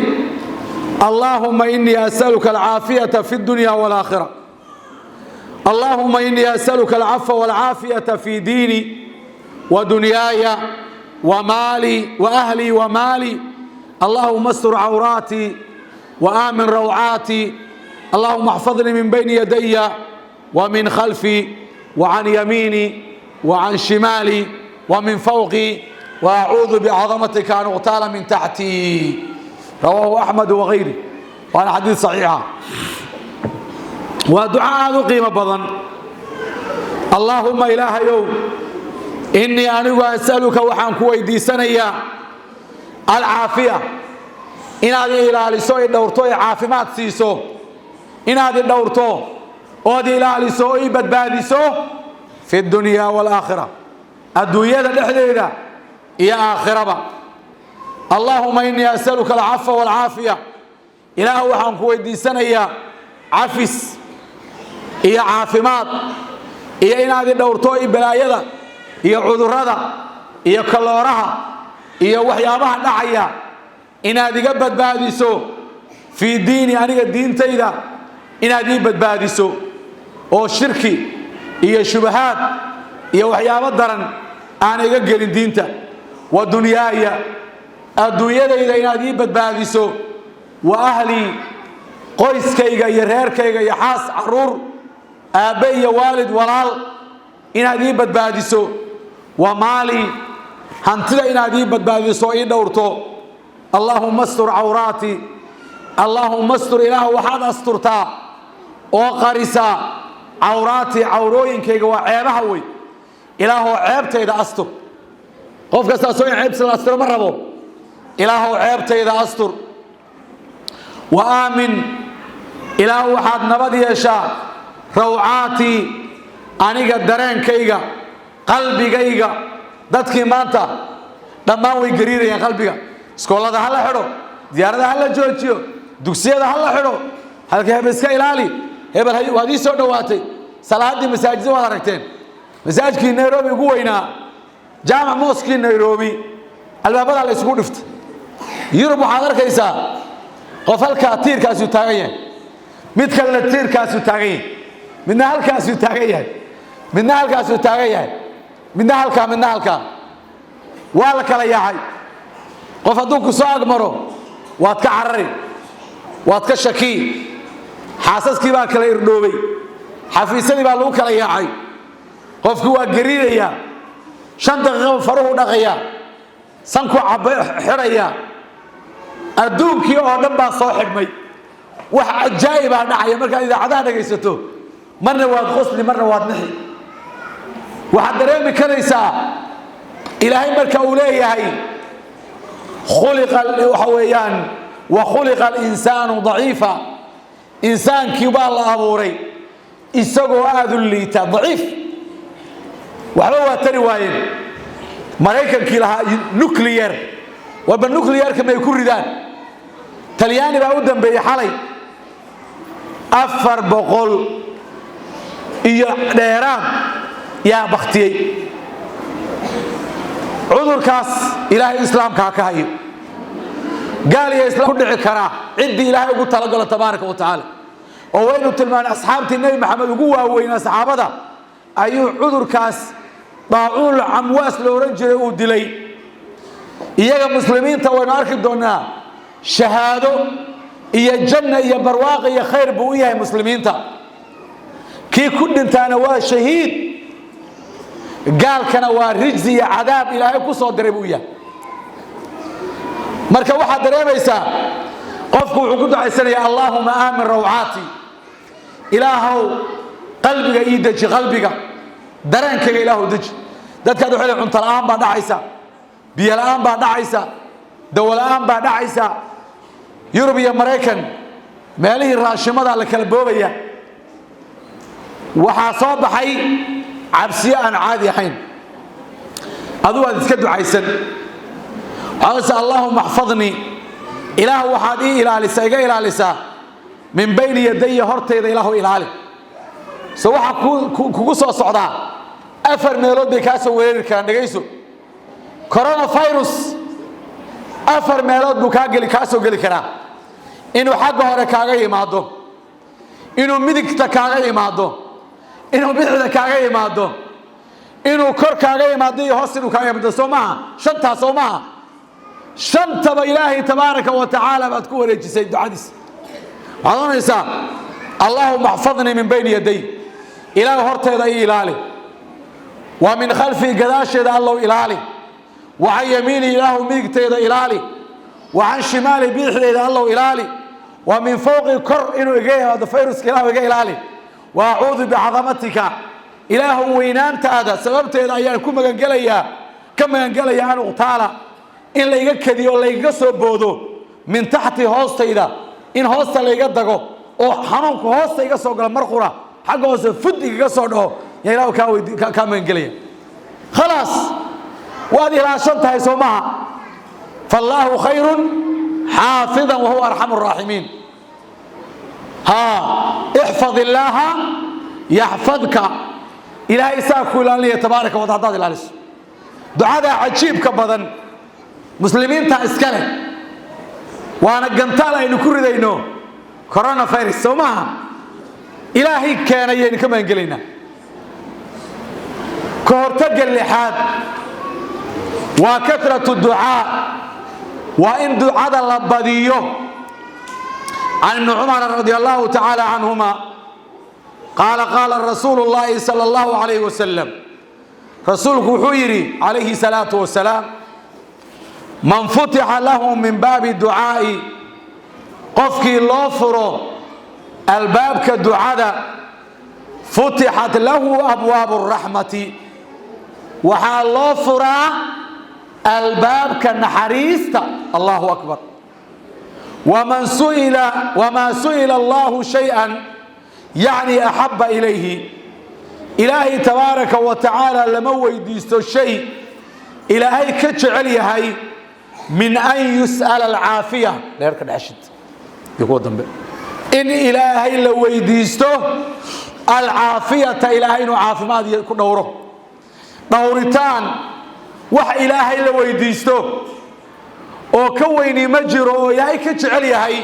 allahumma inni as'aluka alcaafiyata fi dunya wal aakhirah allahumma inni as'aluka al'afwa wal aafiyata fi dini wa dunyaya wa mali wa ahli wa mali allahumma astur awrati wa amin rawati allahumma ihfazni min bayni yadayya ومن خلفي وعن يميني وعن شمالي ومن فوقي وأعوذ بعظمتك أن أغتال من تحتي رواه أحمد وغيره وأنا حديث صحيح ودعاء ذو قيمة بضن اللهم إله يوم إني أنا أسألك وحن كويدي سنيا العافية إن هذه إلى لسوء دورتو عافمات سيسو إن هذه دورتو ودي لا لسوء بدبادسو في الدنيا والآخرة الدنيا الحديدة يا آخرة اللهم إني أسألك العفو والعافية إله وحن كويدي سنة يا عفس يا عافمات يا إن هذه دورتو بلايدا يا عذردا يا كلورها يا وحيابها نعيا إن هذه بدبادسو في ديني أنا الدين تيدا إن هذه بدبادسو oo shirki iyo shubahaad iyo waxyaabo daran aan iga gelin diinta wa dunyaaya adduunyadayda inaad ii badbaadiso wa ahli qoyskayga iyo reerkayga iyo xaas caruur aabe iyo waalid walaal inaad ii badbaadiso wa maali hantida inaad ii badbaadiso ii dhowrto allahumma astur awraati allahumma astur ilaahu waxaad asturtaa oo qarisaa عوراتي عوروين كيغا وعيبها وي إلهو عيبتيدا أستر قف كسا سوين عيب سلا أستر مربو إلهو عيبتيدا أستر وآمن إلهو حاد نبدي يشاء روعاتي أنيغا درين كيغا قلبي كيغا دادكي مانتا دماوي قريري يا قلبي iskoolada ha la xidho diyaaradaha ha la joojiyo dugsiyada ha la xidho halka hebel iska ilaali hebel waad ii soo dhowaatay salaadii masaajidda waad aragteen masaajidkii Nairobi ugu weynaa jaamac mooskii Nairobi albaabada la isugu dhiftay Yurub waxaad arkaysaa qof halka tiirkaas u taagan yahay mid kale tiirkaas u taagan yahay midna halkaas u taagan yahay midna halkaas u taagan yahay midna halka waa la kala yahay qof hadduu ku soo agmaro waad ka carari waad ka shaki xaasaskii baa kala irdhoobay xafiisadii baa lagu kala yaacay qofku waa gariiraya 5 daqiiqo faruhu dhaqaya sanku xiraya adduunkii oo dhan baa soo xidhmay wax ajaa'ib ah dhacaya marka idaacadaha dhageysato marna waad qosli marna waad nixi waxaad dareemi karaysaa ilaahay marka uu leeyahay khuliqa al-insaanu daciifa insaankii baa la abuuray isagoo aad u liita daciif waxba waa tari waayeen maraykankii lahaa nuclear waba nuclearka may ku ridaan talyaani baa u dambeeyay xalay 400 iyo dheeraan yaa baktiyay cudurkaas ilaahay islaamka ka hayo gaal iyo islaam ku dhici kara cidii ilaahay ugu talagalo tabaaraka wa taala oo waynu tilmaan asxaabtii nabi maxamed ugu waaweynaa saxaabada ayuu cudurkaas daa'ul amwaas loo oran jiray uu dilay iyaga muslimiinta waynu arki doonaa shahaado iyo janna iyo barwaaq iyo khayr buu yahay muslimiinta kii ku dhintaana waa shahiid gaalkana waa rijzi iyo cadaab ilaahay ku soo diray buu yahay marka waxa dareemaysaa qofku wuxuu ku ducaysanayaa Allahumma aamin raw'aati ilaahow qalbiga ii deji qalbiga dareenkayga ilaahow deji dadka waxay leeyihiin cunto la'aan baa dhacaysa biyo la'aan baa dhacaysa dawo la'aan baa dhacaysa Yurub iyo Mareykan meelihii raashimada la kala boobaya waxa soo baxay cabsiyo aan caadi ahayn aduu aad iska ducaysan اللهم احفظني إله وحدي إلى لسا إلى لسا من بين يدي هرتي إله إلى سواء كوكوسو صعدا أفر ميلود بكاسو وير كان دقيسو كورونا فيروس أفر ميلود بكاجل كاسو جل كرا إنه حقه ركاجي مادو إنه مدك تكاجي مادو إنه بدر تكاجي مادو إنه كر كاجي مادو يحسن كاجي مادو سوما شنطة سوما شنطة إلهي تبارك وتعالى بتكون رجسي دعادس عظيم إنسان اللهم احفظني من بين يدي إله هرت يدي إلهي ومن خلفي قداش يدي الله إلهي وعن يميني إله ميقت يدي إلهي وعن شمالي بيح يدي الله إلهي ومن فوقي كر إنه إجيه هذا فيروس إله إجيه إلهي وأعوذ بعظمتك إله وينانت هذا سببت يدي أيان كم جنجليا كم جنجليا أنا أغتاله إن لا يكذي ولا يقصو بودو من تحت هوستيدا إن هوست لا يقدقو أو حنونك هوست يقصو قال مرخورة حقه هوست فد يقصو ده يلاو كام إنجليا خلاص وهذه لا شنطة يسمعها فالله خير حافظا وهو أرحم الراحمين احفظ الله يحفظك إلى إساك لله تبارك وتعالى العليس دعاء عجيب كبدن مسلمين تا اسكله وانا قنطال aynu ku ridayno corona virus soomaa ilaahi keenayeen kama angelina ka hortag lixaad wa kathratu du'a wa in du'ada la badiyo an Umar radiyallahu ta'ala anhuma qala rasulullah sallallahu alayhi wasallam rasulku wuxuu yiri alayhi salatu wassalam من فتح له من باب الدعاء قفك لوفرو الباب كالدعاء فتحت له أبواب الرحمة وحال لوفرا الباب كالنحريست الله أكبر وما سئل الله شيئا يعني أحب إليه إلهي تبارك وتعالى لما ويديستو الشيء إلهي كتشعلي هاي من أن يسأل العافية ليرك العشد يقول ذنب إن إلهي لو يديسته العافية إلهي إنه عافي ما يكون دوره دورتان وح إلهي لو يديسته وكويني مجرو ياي كجعل ياهي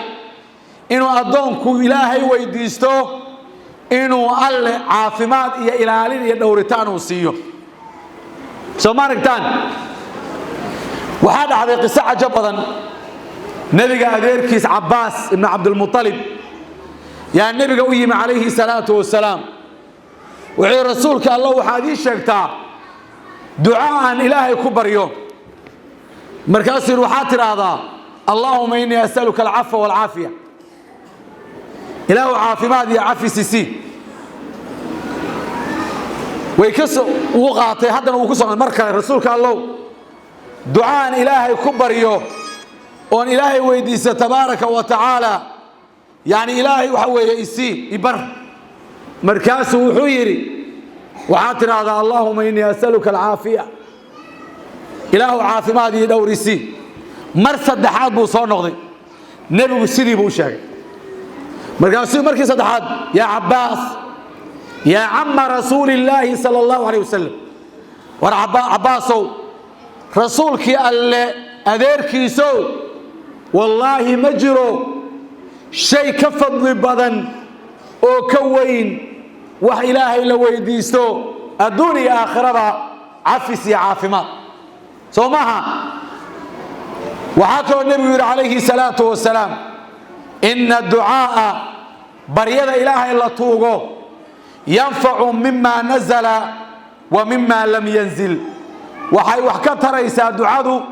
إنه أدونك إلهي ويديسته إنه الله عافمات يا إلهي يا دورتان وسيو سومانكتان وهذا على قصة عجبا نبي أديركيس عباس ابن عبد المطلب يا النبي قويم عليه الصلاة والسلام وعي رسولك الله وحادي شكتا دعاء إلهي كبر يوم مركز روحات هذا اللهم إني أسألك العفو والعافية إله عافي ماذا عافي سيسي ويكسر وقعته هذا وكسر المركز رسولك الله دعاء إلهي كبر يوم وأن إلهي ويديس تبارك وتعالى يعني إلهي وحوي يسي يبر مركز وحيري وعاتر هذا اللهم إني أسألك العافية إله عافي ما دي دوري سي مرصد دحاد بو صار نقضي نبي بسيدي بو شاك مركز دحاد يا عباس يا عم رسول الله صلى الله عليه وسلم عباسو رسولك اللي أذيركيسو والله مجرو شيء كفضل بدن أو كوين وح إلهي لو يديستو الدنيا آخرها عفس يا عافمات سومها وحكى النبي عليه الصلاة والسلام إن الدعاء بريد إله إلا توغو ينفع مما نزل ومما لم ينزل وحكى تريسا دعاء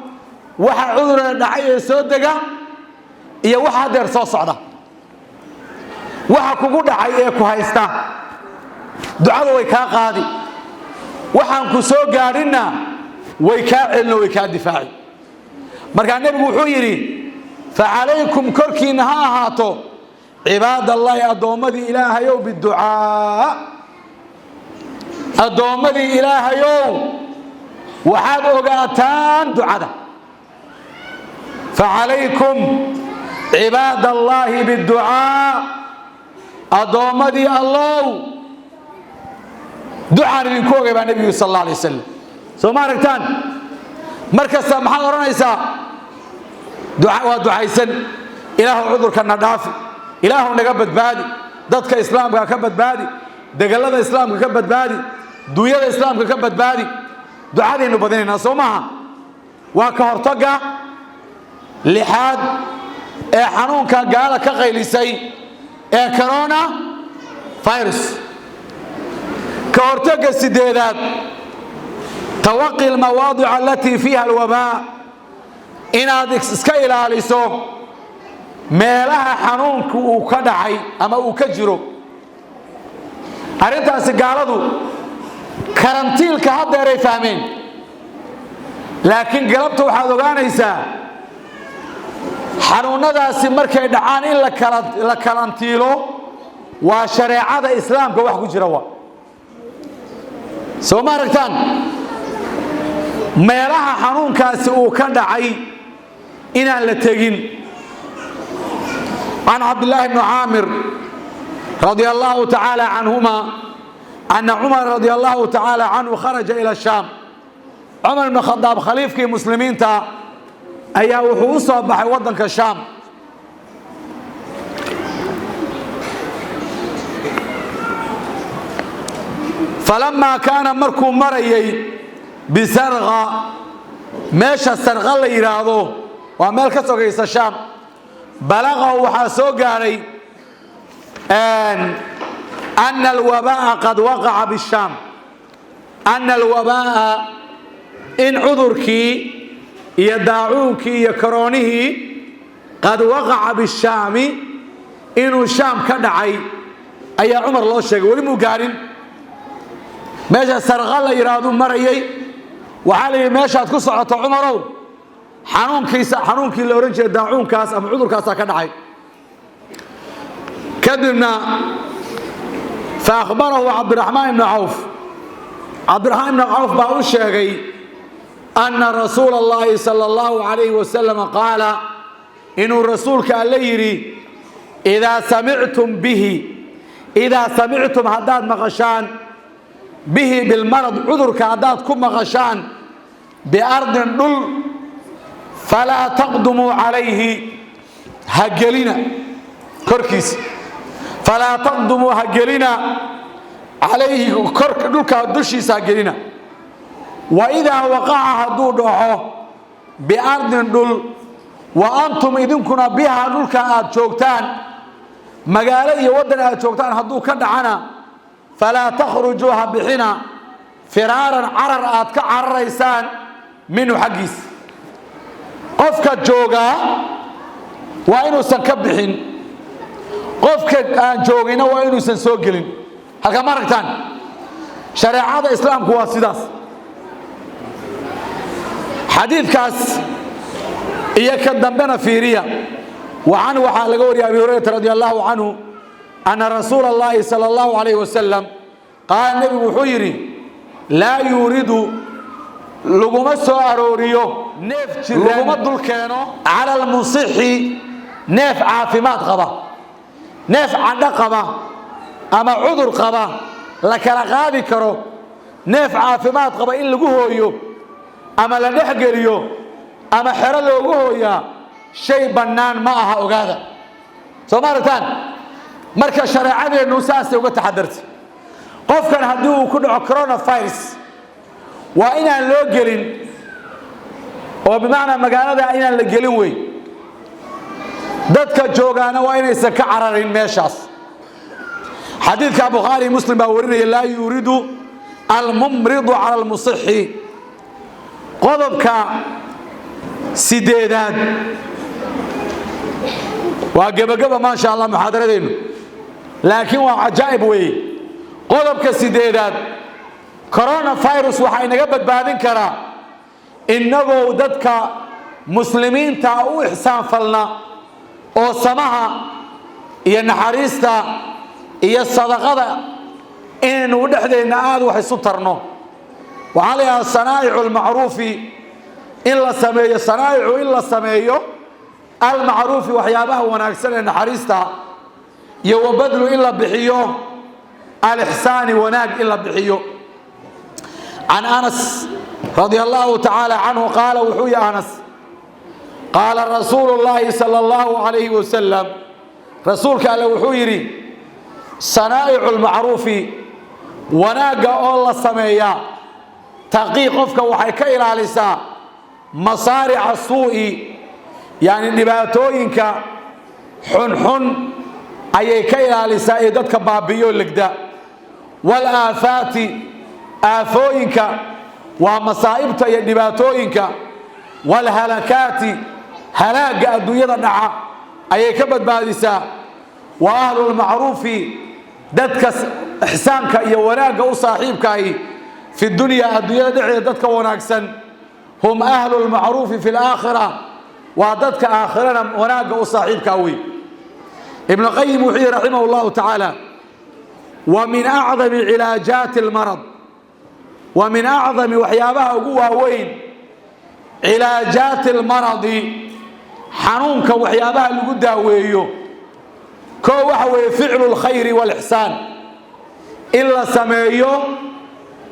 وحا عذر دعاء سودقة إيا وحا دير صوصعنا وحا كوكو دعاء إيكو هايستا دعاء ويكا قادي وحا نكو سو قارنا ويكا علنا ويكا دفاعي مركا النبي وحيري فعليكم كركي نهاهاتو عباد الله أدومدي إله يو بالدعاء أدومدي إله يو وحاد أغاتان دعاء فعليكم عباد الله بالدعاء أدومدي الله دعاء لنكوغ يا النبي صلى الله عليه وسلم سوماركتان مركز سامحان ورنيسا دعاء ودعايسن إله عذر كان نضافي إله نقبت بادي ضدك إسلام كبت بادي دقلد إسلام كبت بادي دوية إسلام كبت بادي دعاء إنه بدينا سومها وكهرتقة لحاد حنون كان قال كغيلسي كورونا فيروس كهرتقة سديدات توقي المواضع التي فيها الوباء إن اسكيل عليسو meelaha xanuunku uu ka dhacay ama uu ka jiro arintaas gaaladu karantiilka hadda ay fahmeen laakiin galabta waxaad ogaanaysaa xanuunadaasi markay dhacaan in la karantiilo waa shariicada islaamka wax ku jira waa soo ma aragtaan meelaha xanuunkaasi uu ka dhacay inaan la tegin عن عبد الله بن عامر رضي الله تعالى عنهما أن عمر رضي الله تعالى عنه خرج إلى الشام عمر بن الخطاب خليفة المسلمين تا أيها وحوصة بحي وطنك الشام فلما كان مركو مريي بسرغة ماشى السرغة اللي يرادوه ومالك سوغيس الشام بلغه وحاسو قاري أن الوباء قد وقع بالشام أن الوباء إن عذرك يداعوك يكرونه قد وقع بالشام إنه الشام كدعي أي عمر الله الشيخ ولمو قارن ماشا سرغل يرادون مريي وحالي ماشا تكسعة عمرو حنونكي لورنجي داعون كاس أم عذر كاسا كدعي كدبنا فأخبره عبد الرحمن بن عوف باو الشيخي أن رسول الله صلى الله عليه وسلم قال إن رسولك الليري إذا سمعتم هداد مغشان به بالمرض عذرك هداد كم مغشان بأرض دل فلا تقدموا عليه هجلنا كركيس فلا تقدموا هجلنا عليه كرك دلك دشيس هجلنا وإذا وقع هدو دعوه بأرض دل وأنتم إذن كنا بها دلك أتشوكتان مقالي ودن أتشوكتان هدو كدعنا فلا تخرجوها بحنا فرارا عرر أتك عرريسان منه حقيس قفك الجوغا وإنو سنكبحين قفك الجوغين وإنو سنسوقلين هلك مرقتان شريعة الإسلام هو سيداس حديث كاس إياك الدنبنا في ريا وعنه وحالقور أبي هريرة رضي الله عنه أن رسول الله صلى الله عليه وسلم قال النبي وحيري لا يريد لقوم السؤاروريو نف لقوم الدلكانو على المصحي نف عافمات قبا نف عند قبا أما عذر قبا لك لغادي كرو نف عافمات قبا إن لقوهيو أما لنحقريو أما حرى لقوهيا شيء بنان معها أقادا سمارتان marka shariicadeenu saas uga taxadartay qofkan hadii uu ku dhaco coronavirus waa inaan loo gelin oo bimaana magaalada inaan la gelin way dadka joogaana waa inaysan ka cararin meeshaas xadiidka Bukhari Muslim baa warinaya la yuridu al-mumridu ala al-musihhi qodobka sideedaad waa gabagaba ma sha Allah muhaadaradeenu laakiin waa ajaa'ib way qodobka sideedaad corona virus waxa inaga badbaadin kara inagoo dadka muslimiinta u ihsaan falna oo samaha iyo naxariista iyo sadaqada inuu dhaxdeena aad wax isu tarno waxa la yahay sanaa'i'ul ma'ruufi illa sameeyo sanaa'i'u illa sameeyo al ma'ruufi waxyaabaha wanaagsan ee naxariista يوبدل إلا بحيو الإحسان وناق إلا بحيو عن أنس رضي الله تعالى عنه قال وحوي أنس قال رسول الله صلى الله عليه وسلم رسولك على وحويري صنائع المعروف وناق الله سميا تقيقفك وحيك إلى لسا مصارع السوء يعني نباتوينك حن ayay ka ilaalisaa ee dadka baabiyo ligda wal aafaati aafooyinka waa masaa'ibta iyo dhibaatooyinka wal halakaati halaaga adduunyada dhaca ayay ka badbaadisaa wa ahlul ma'ruufi dadka ihsaanka iyo wanaaga u saaxiibkaay fi dunya adduunyada dhexdeeda dadka wanaagsan hum ahlul ma'ruufi fil aakhirah wa dadka aakhirana wanaaga u saaxiibkaay ابن القيم رحمه الله تعالى ومن أعظم علاجات المرض ومن أعظم وحيابها قوة وين علاجات المرض حنونك وحيابها اللي قدها ويو كو وحوي فعل الخير والإحسان إلا سمايو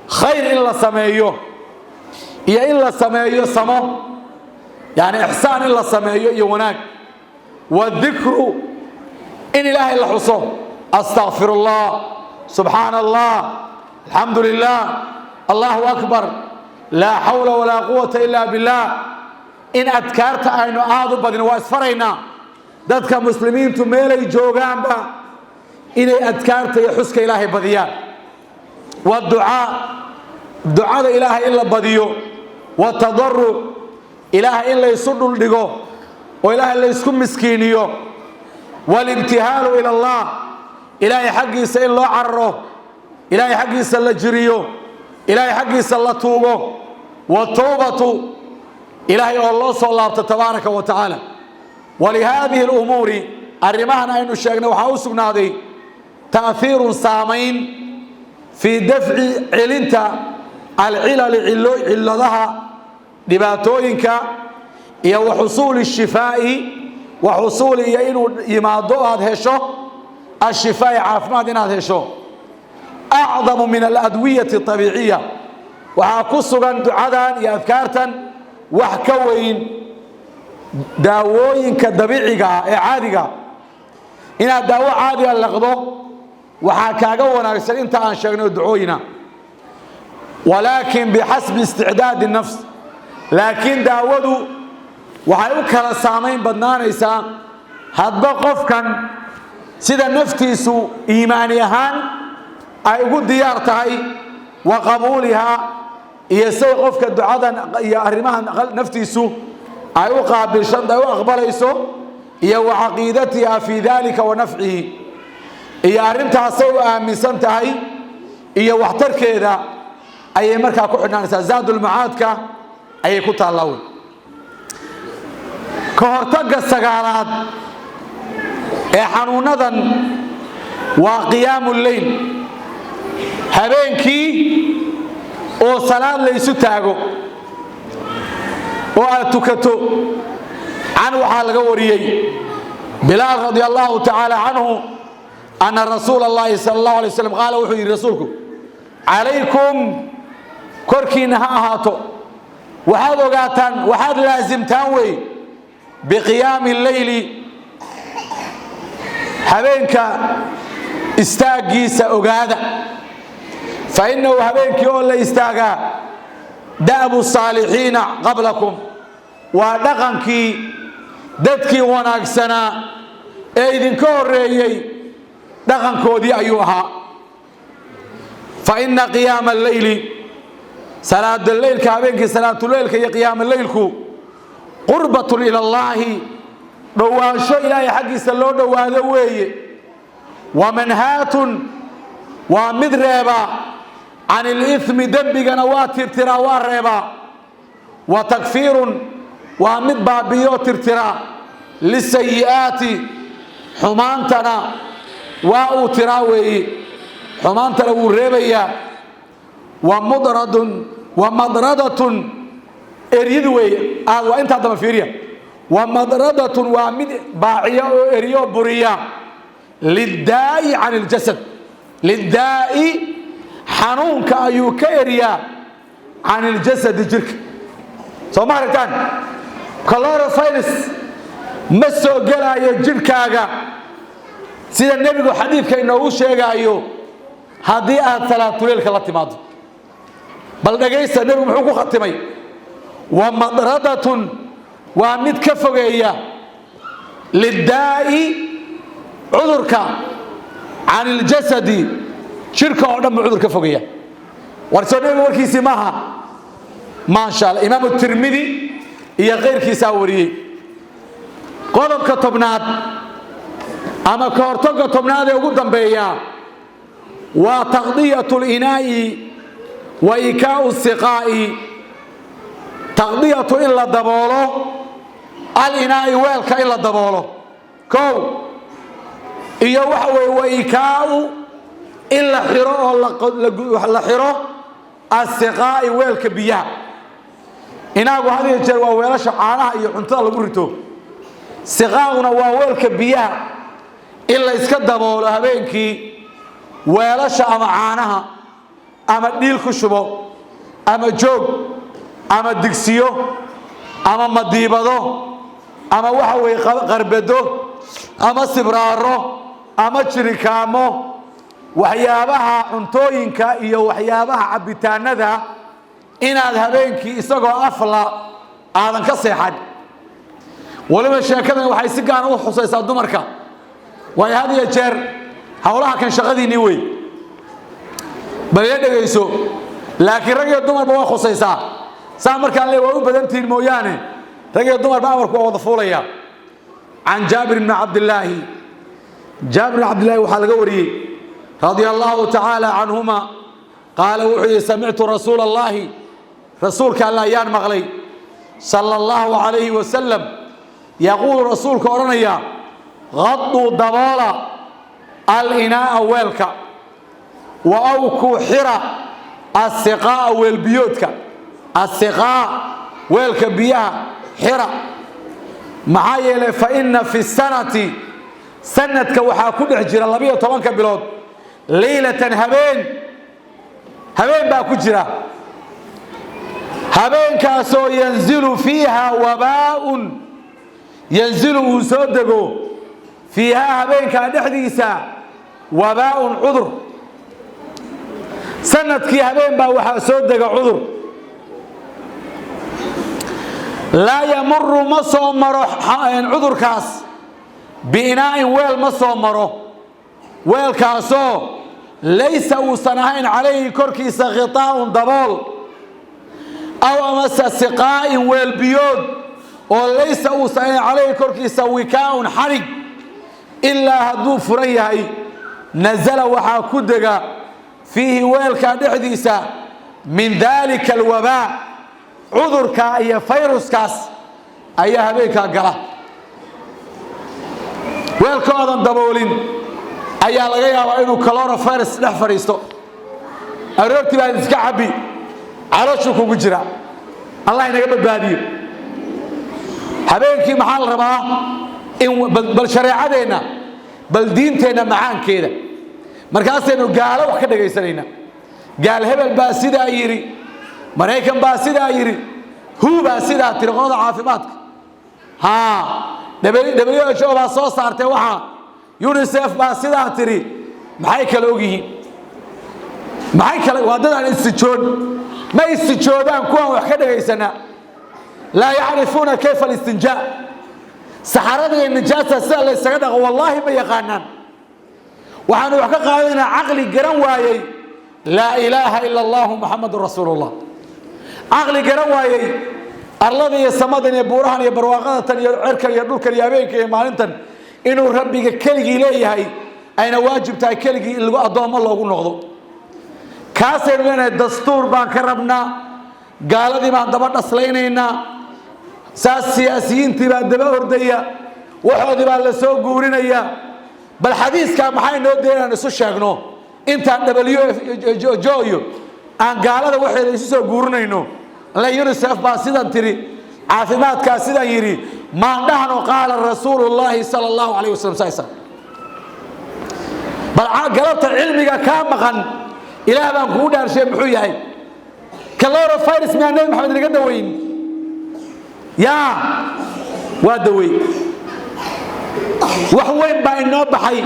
خير إلا سمايو يا إلا سمايو سمو يعني إحسان إلا سمايو يوناك والذكر إن إله إلا حصو أستغفر الله سبحان الله الحمد لله الله أكبر لا حول ولا قوة إلا بالله إن أذكرت أنه أعظم بدن وأسفرينا ذاتك مسلمين تميلي جوغان با إن أذكرت يحسك إلهي بديان والدعاء دعاء إله إلا بديو والتضرع إله إلا يصد لديو وإله إلا يسكن مسكينيو والابتهال إلى الله إلهي حقي سئل الله عره إلهي حقي سئل جريو إلهي حقي سئل توبه والتوبة إلهي الله صلى الله تبارك وتعالى ولهذه الأمور الرماهنا إنه الشيخنا وحاوسنا هذه تأثير سامين في دفع علنتا العلل علها dhibaatooyinka iyo waxusuuli shifaa'i waxusuuli iyo inuu yimaado aad hesho ashifaa'i caafimaad inaad hesho acdamu min aladwiyati abiiciya waxaa ku sugan ducadan iyo adkaartan wax ka weyn daawooyinka dabiiciga ee caadiga inaad daawo caadiga laqdo waxaa kaaga wanaagsan inta aan sheegno ducooyina walaakin bixasbi isticdaadi nafs laakiin daawadu waxay u kala saamayn badnaanaysaa hadba qofkan sida naftiisu iimaani ahaan ay ugu diyaar tahay wa qabuulihaa iyo say qofka ducadan iyo arrimahan naftiisu ay u qaabilshan ay u aqbalayso iyo wa caqiidatiha fi dalika wa nafcihi iyo arrintaasay u aaminsan tahay iyo waxtarkeeda ayay markaa ku xidhnaanaysaa zaadul macaadka ayay ku taallaa ka hortagga sagaalaad ee xanuunadan waa qiyaamu leyl habeenkii oo salaad la isu taago oo aad tukato can waxaa laga wariyey bilaal radi allahu tacaala canhu ana rasuula allahi sala allahu alay wasalam qaala wuxuu yidhi rasuulku calaykum korkiinna ha ahaato waxaad ogaataan waxaad laasimtaan wey biqiyaami leyli habeenka istaagiisa ogaada fa innahu habeenkii oo la istaagaa da'bu saalixiina qablakum waa dhaqankii dadkii wanaagsanaa ee idinka horreeyey dhaqankoodii ayuu ahaa fa inna qiyaama alleyli salaada leylka habeenkii salaatuleylka iyo qiyaama leylku qurbatun ila allaahi dhowaansho ilaahay xaggiisa loo dhowaado weeye wa manhaatun waa mid reebaa can ilithmi dembigana waa tirtiraa waa reebaa wa takfiirun waa mid baabiyo tirtiraa lisayi'aati xumaantana waa uu tiraa weeye xumaantana wuu reebayaa wa madradatun eryid weeye waa intaa daba fiiriya wa madradatun waa mid baaciya oo eryo buriya lidaa'i can iljasad lidaa'i xanuunka ayuu ka eryaa can iljasadi jirka soo ma aragtaan chlorovirus ma soo gelaayo jirhkaaga sida nebigu xadiidka inoogu sheegaayo haddii aad salaatuleylka la timaado bal dhagaysta nebigu muxuu ku khatimay wa madradatun waa mid ka fogeeya lidaa'i cudurka can iljasadi jirka oo dhan buu cudur ka fogeeya warsoo nebigu warkiisii maaha maasha allah imaamu tirmidi iyo kayrkiisaa wariyey qodobka tobnaad ama ka hortagga tobnaad ee ugu dambeeya waa taqdiyatu linaa'i wa ikaa'u siqaa'i taqdiyatu in la daboolo alinaa'i weelka in la daboolo kow iyo waxa weeye wa ikaa'u in la xiro oo la xiro asiqaa'i weelka biyaha inaagu had iyo jeer waa weelasha caanaha iyo cuntada lagu rito siqaa'una waa weelka biyaha in la iska daboolo habeenkii weelasha ama caanaha ama dhiil ku shubo ama joog ama digsiyo ama madiibado ama waxa weeye qarbedo ama sibraaro ama jirikaamo waxyaabaha cuntooyinka iyo waxyaabaha cabitaanada inaad habeenkii isagoo afla aadan ka seexan waliba sheekadan waxay si gaar ah u xusaysaa dumarka way had iyo jeer hawlaha kan shaqadiinii wey bal ila dhegayso laakiin rag iyo dumarba waa khusaysaa saa markaan le waa u badantihiin mooyaane rag iyo dumarba amarku waa wada fuulaya can jaabir bni cabdillaahi jaabir bni cabdillaahi waxaa laga wariyey radia allahu tacaala canhuma qaala wuxuu yihi samictu rasuula allahi rasuulka alla ayaan maqlay sala allahu calayhi wasalam yaquulu rasuulka odhanaya qaduu daboola alinaa'a weelka wa awkuu xira asiqaa'a weelbiyoodka asiqaa weelka biyaha xira maxaa yeelay fa inna fi sanati sanadka waxaa ku dhex jira 12 bilood leylatan habeen baa ku jira habeenkaasoo yanzilu fiiha wabaa'un yanzilu uu soo dego fiiha habeenkaa dhexdiisa wabaa'un cudur sanadkii habeen baa waxaa soo dega cudur laa yamuru ma soo maro cudurkaas biinaa'in weel ma soo maro weelkaasoo laysa uusan ahayn calayhi korkiisa khitaa'un dabool aw amase siqaa'in weel biyood oo laysa uusan ahayn calayhi korkiisa wikaa'un xarig ilaa hadduu furan yahay nazala waxaa ku dega fiihi weelkaa dhexdiisa min daalika alwabaa cudurkaa iyo fayruskaas ayaa habeenkaa gala weelkoodan daboolin ayaa laga yaabaa inuu coronavirus dhex fadhiisto aroortii baad iska cabbi calooshu kugu jira allah inaga badbaadiyo habeenkii maxaa la rabaa in bal shareecadeenna bal diinteenna macaankeeda markaasaynu gaalo wax ka dhagaysanaynaa gaal hebel baa sidaa yidhi maraykan baa sidaa yidhi huu baa sidaa tiri qolada caafimaadka WHO baa soo saartay waxaa UNICEF baa sidaa tiri maxay kala og yihiin maxay kala waa dad aan istijood ma istijoodaan kuwan wax ka dhagaysanaa laa yacrifuuna kayfa alistinjaa saxarada iyo nijaasta sida la isaga dhaqo wallaahi ma yaqaanaan waxaanu wax ka qaadanaynaa caqli garan waayey laa ilaaha ila allahu muxamadun rasuulullah caqli garan waayey arlada iyo samadan iyo buurahan iyo barwaaqadatan iyo cirkan iyo dhulkan iyo habeenka iyo maalintan inuu rabbiga keligii leeyahay ayna waajib tahay keligii in lagu addoommo loogu noqdo kaasaynu leenahay dastuur baan ka rabnaa gaaladii baan daba dhaslaynaynaa saas siyaasiyiintii baa daba ordaya waxoodii baa la soo guurinaya bal xadiiskaa maxay noo deenaan isu sheegno intaan WHO iyo aan gaalada waxeeda isu soo guurinayno la UNICEF baa sidan tiri caafimaadkaa sidan yidhi maan dhahno qaala rasuulullaahi sala allahu calayh wasalam saysa bal galabta cilmiga kaa maqan ilaah baan kugu dhaarshay muxuu yahay coronavirus miyaa nebi maxamed inaga daweyn yaa waa dawey wax weyn baa inoo baxay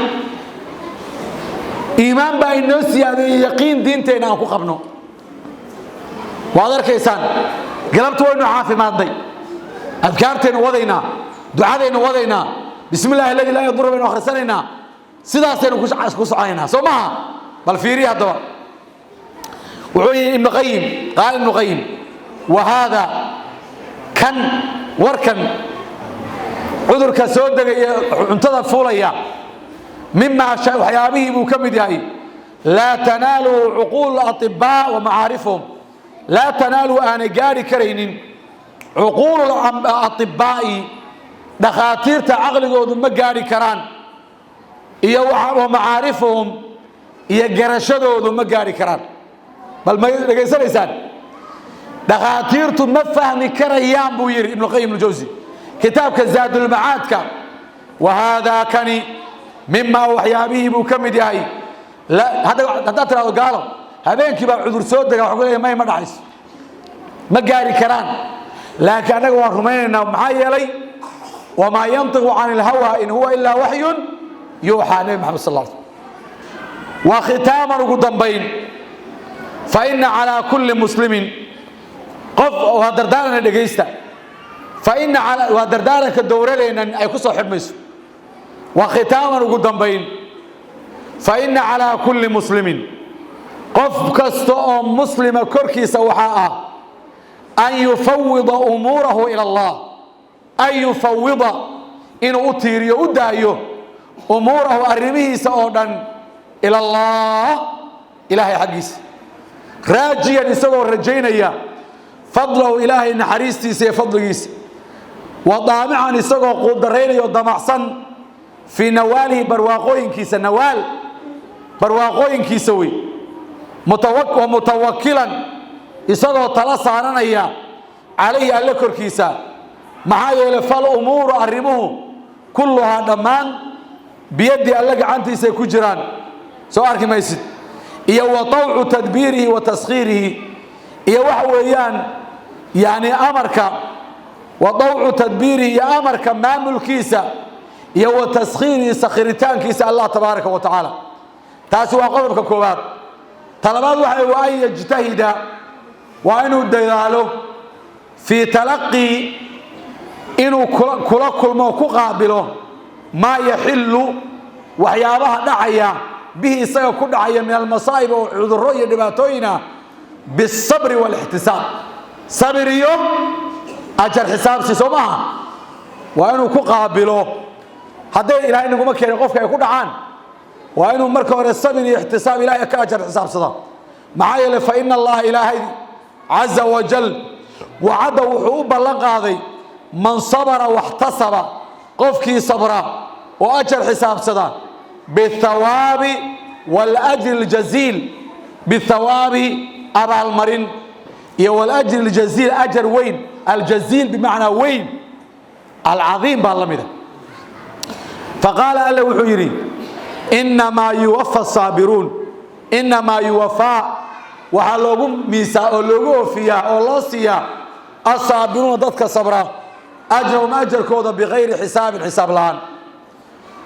iimaan baa inoo siyaadeeyey yaqiin diinteenna aan ku qabno waad arkaysaan galabta waynu caafimaadnay adkaartaynu wadaynaa ducadaynu wadaynaa bismi illaahi alladii laa yadurru baynu akhrisanaynaa sidaasaynu ku soconaynaa soo maha bal fiiriya haddaba wuxuu yihi ibnu qayim qaala ibnu qayim wa haada kan warkan cudurka soo degaya cuntada fuulaya mimaa waxyaabihii buu ka mid yahay laa tanaalu cuquul atibaa wa macaarifhum laa tanaalu aanay gaari karaynin cuquulu atibaa'i dhakhaatiirta caqligoodu ma gaari karaan iyo wa macaarifuhum iyo garashadoodu ma gaari karaan bal ma dhegaysanaysaan dhakhaatiirtu ma fahmi karayaan buu yidhi ibnu qayim aljawsi kitaabka zaadulmacaadka wa haadaa kani mimaa waxyaabihii buu ka mid yahay haddaad tidhahdo gaalo habeenkii baa cudur soo dega waxaa ku leeyahay may ma dhacayso ma gaari karaan laakiin annaga waan rumaynaynaa maxaa yeelay wamaa yantiqu cani ilhawa in huwa ilaa waxyun yuuxaa nebi maxamed sal alla alay slam wa khitaaman ugu dambayn fa ina calaa kulli muslimin qof waa dardaarana dhegaysta fa ina waa dardaaranka dowradeennan ay ku soo xidhmayso wa khitaaman ugu dambayn fa ina calaa kulli muslimin qof kasta oo muslima korkiisa waxaa ah an yufawida umuurahu ila allah an yufawida inuu u tiiriyo u daayo umuurahu arrimihiisa oo dhan ila allah ilaahay xaggiisa raajiyan isagoo rajaynaya fadlahu ilaahay naxariistiisa iyo fadligiisa wa daamican isagoo quudaraynayo damacsan fii nawaalihi barwaaqooyinkiisa nawaal barwaaqooyinkiisa wey mutawakilan isagoo tala saaranaya عليه ألا كركيسا معايا فالأمور أرمه كلها دمان بيدي ألا عنتي سيكجران سؤالك ما يسد إيا وطوع تدبيره وتسخيره إيا وحويان يعني أمرك وضوع تدبيره يا أمرك ما ملكيسا يا وتسخيره سخرتان كيسا الله تبارك وتعالى تاسوا قلبك كوبات طلبات وحي وأن يجتهد وأنه الدياله في تلقي إنه كل موكو قابله ما يحل وحيابها دعيا به سيكون دعيا من المصائب وعذرية دباتوينا بالصبر والاحتساب صبر يوم أجر حساب سيسومها وأنه كقابله هذا إلهي إنه ما كان يقف يكون عان وأنه مركب الصبر احتساب إلهي كأجر حساب صدا معايا فإن الله إلهي عز وجل وعد وحوب لقاضي من صبر واحتسب قفكي صبرا وأجر حساب صدا بالثواب والأجر الجزيل بالثواب أبا المرين والأجر الجزيل أجر وين الجزيل بمعنى وين العظيم بالله فقال ألا وحيري إنما يوفى الصابرون إنما يوفى وحلوهم ميسا ولوغو فيها ولوسيا الصابرون ضدك صبرا أجرهم أجر كوضا بغير حساب الآن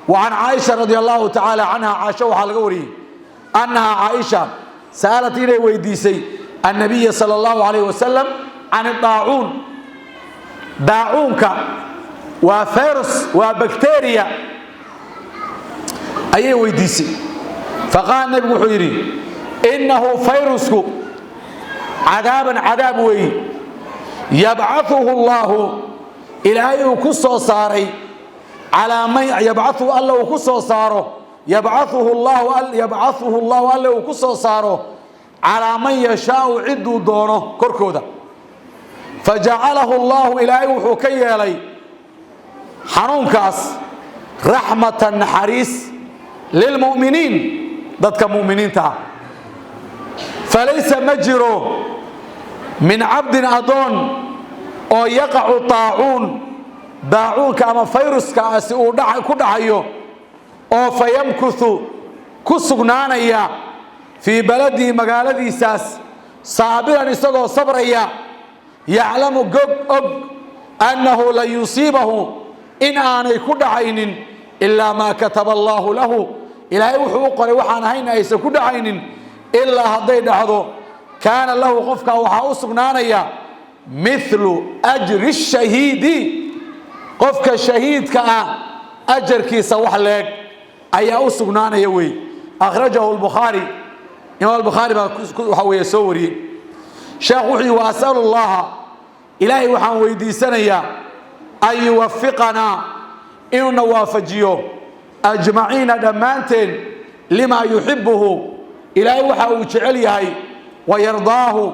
وعن عائشة رضي الله تعالى عنها عاشوا حلقوري أنها عائشة سألت إليه ويديسي النبي صلى الله عليه وسلم عن الطاعون داعونك وفيروس وبكتيريا أيه ويديسي فقال النبي حيري إنه فيروسك عذاب وي يبعثه الله إلهي كسو صاري على من يبعثه الله كسو صاره يبعثه الله الله كسو صاره على من يشاء عدو دونه كركودا فجعله الله إلهي وحكي لي حنونكاس رحمة حريس للمؤمنين ضدك مؤمنين تعال فليس مجرو من عبد أضون أو يقع طاعون كما فيروس كأسي كدعيو أو فيمكث كسغنانيا في بلدي مقالدي ساس صابرا يسقو صبريا يعلم أنه لا يصيبه إن أنا كدعين إلا ما كتب الله له إلهي وحوق وحنا هين أيس كدعين إلا هذي دحضو كان له قفك وحاوسقنانيا مثل أجر الشهيد قفك الشهيد كأجر كيس وحلق أي أوسقنانيا وي أخرجه البخاري إمام البخاري وحوي سوري شيخ وحي وأسأل الله إلهي وحن ويدي سنيا أن يوفقنا إنه نوافجيه أجمعين دمانتين لما يحبه إلهي وحن وجعليه ويرضاه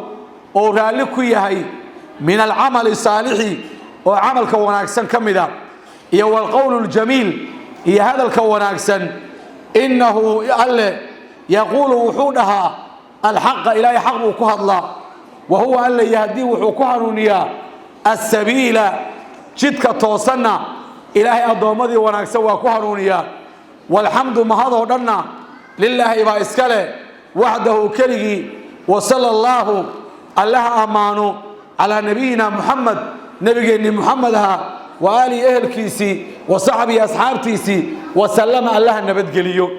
ورالك يهي من العمل الصالح وعمل كوناكسن كمدا يو القول الجميل هي هذا الكوناكسن إنه يقول وحودها الحق إلهي حق وكهضلا وهو أن يهدي وحكوهنونيا السبيل جدك توصلنا إلهي أضومدي ونكسوا كهنونيا والحمد ما هذا لنا لله إبا إسكاله وحده كله وصلى الله أمانه على نبينا محمد نبينا محمدها وآل أهل كيسي وصحبي أصحاب تيسي وسلم الله النبت قليو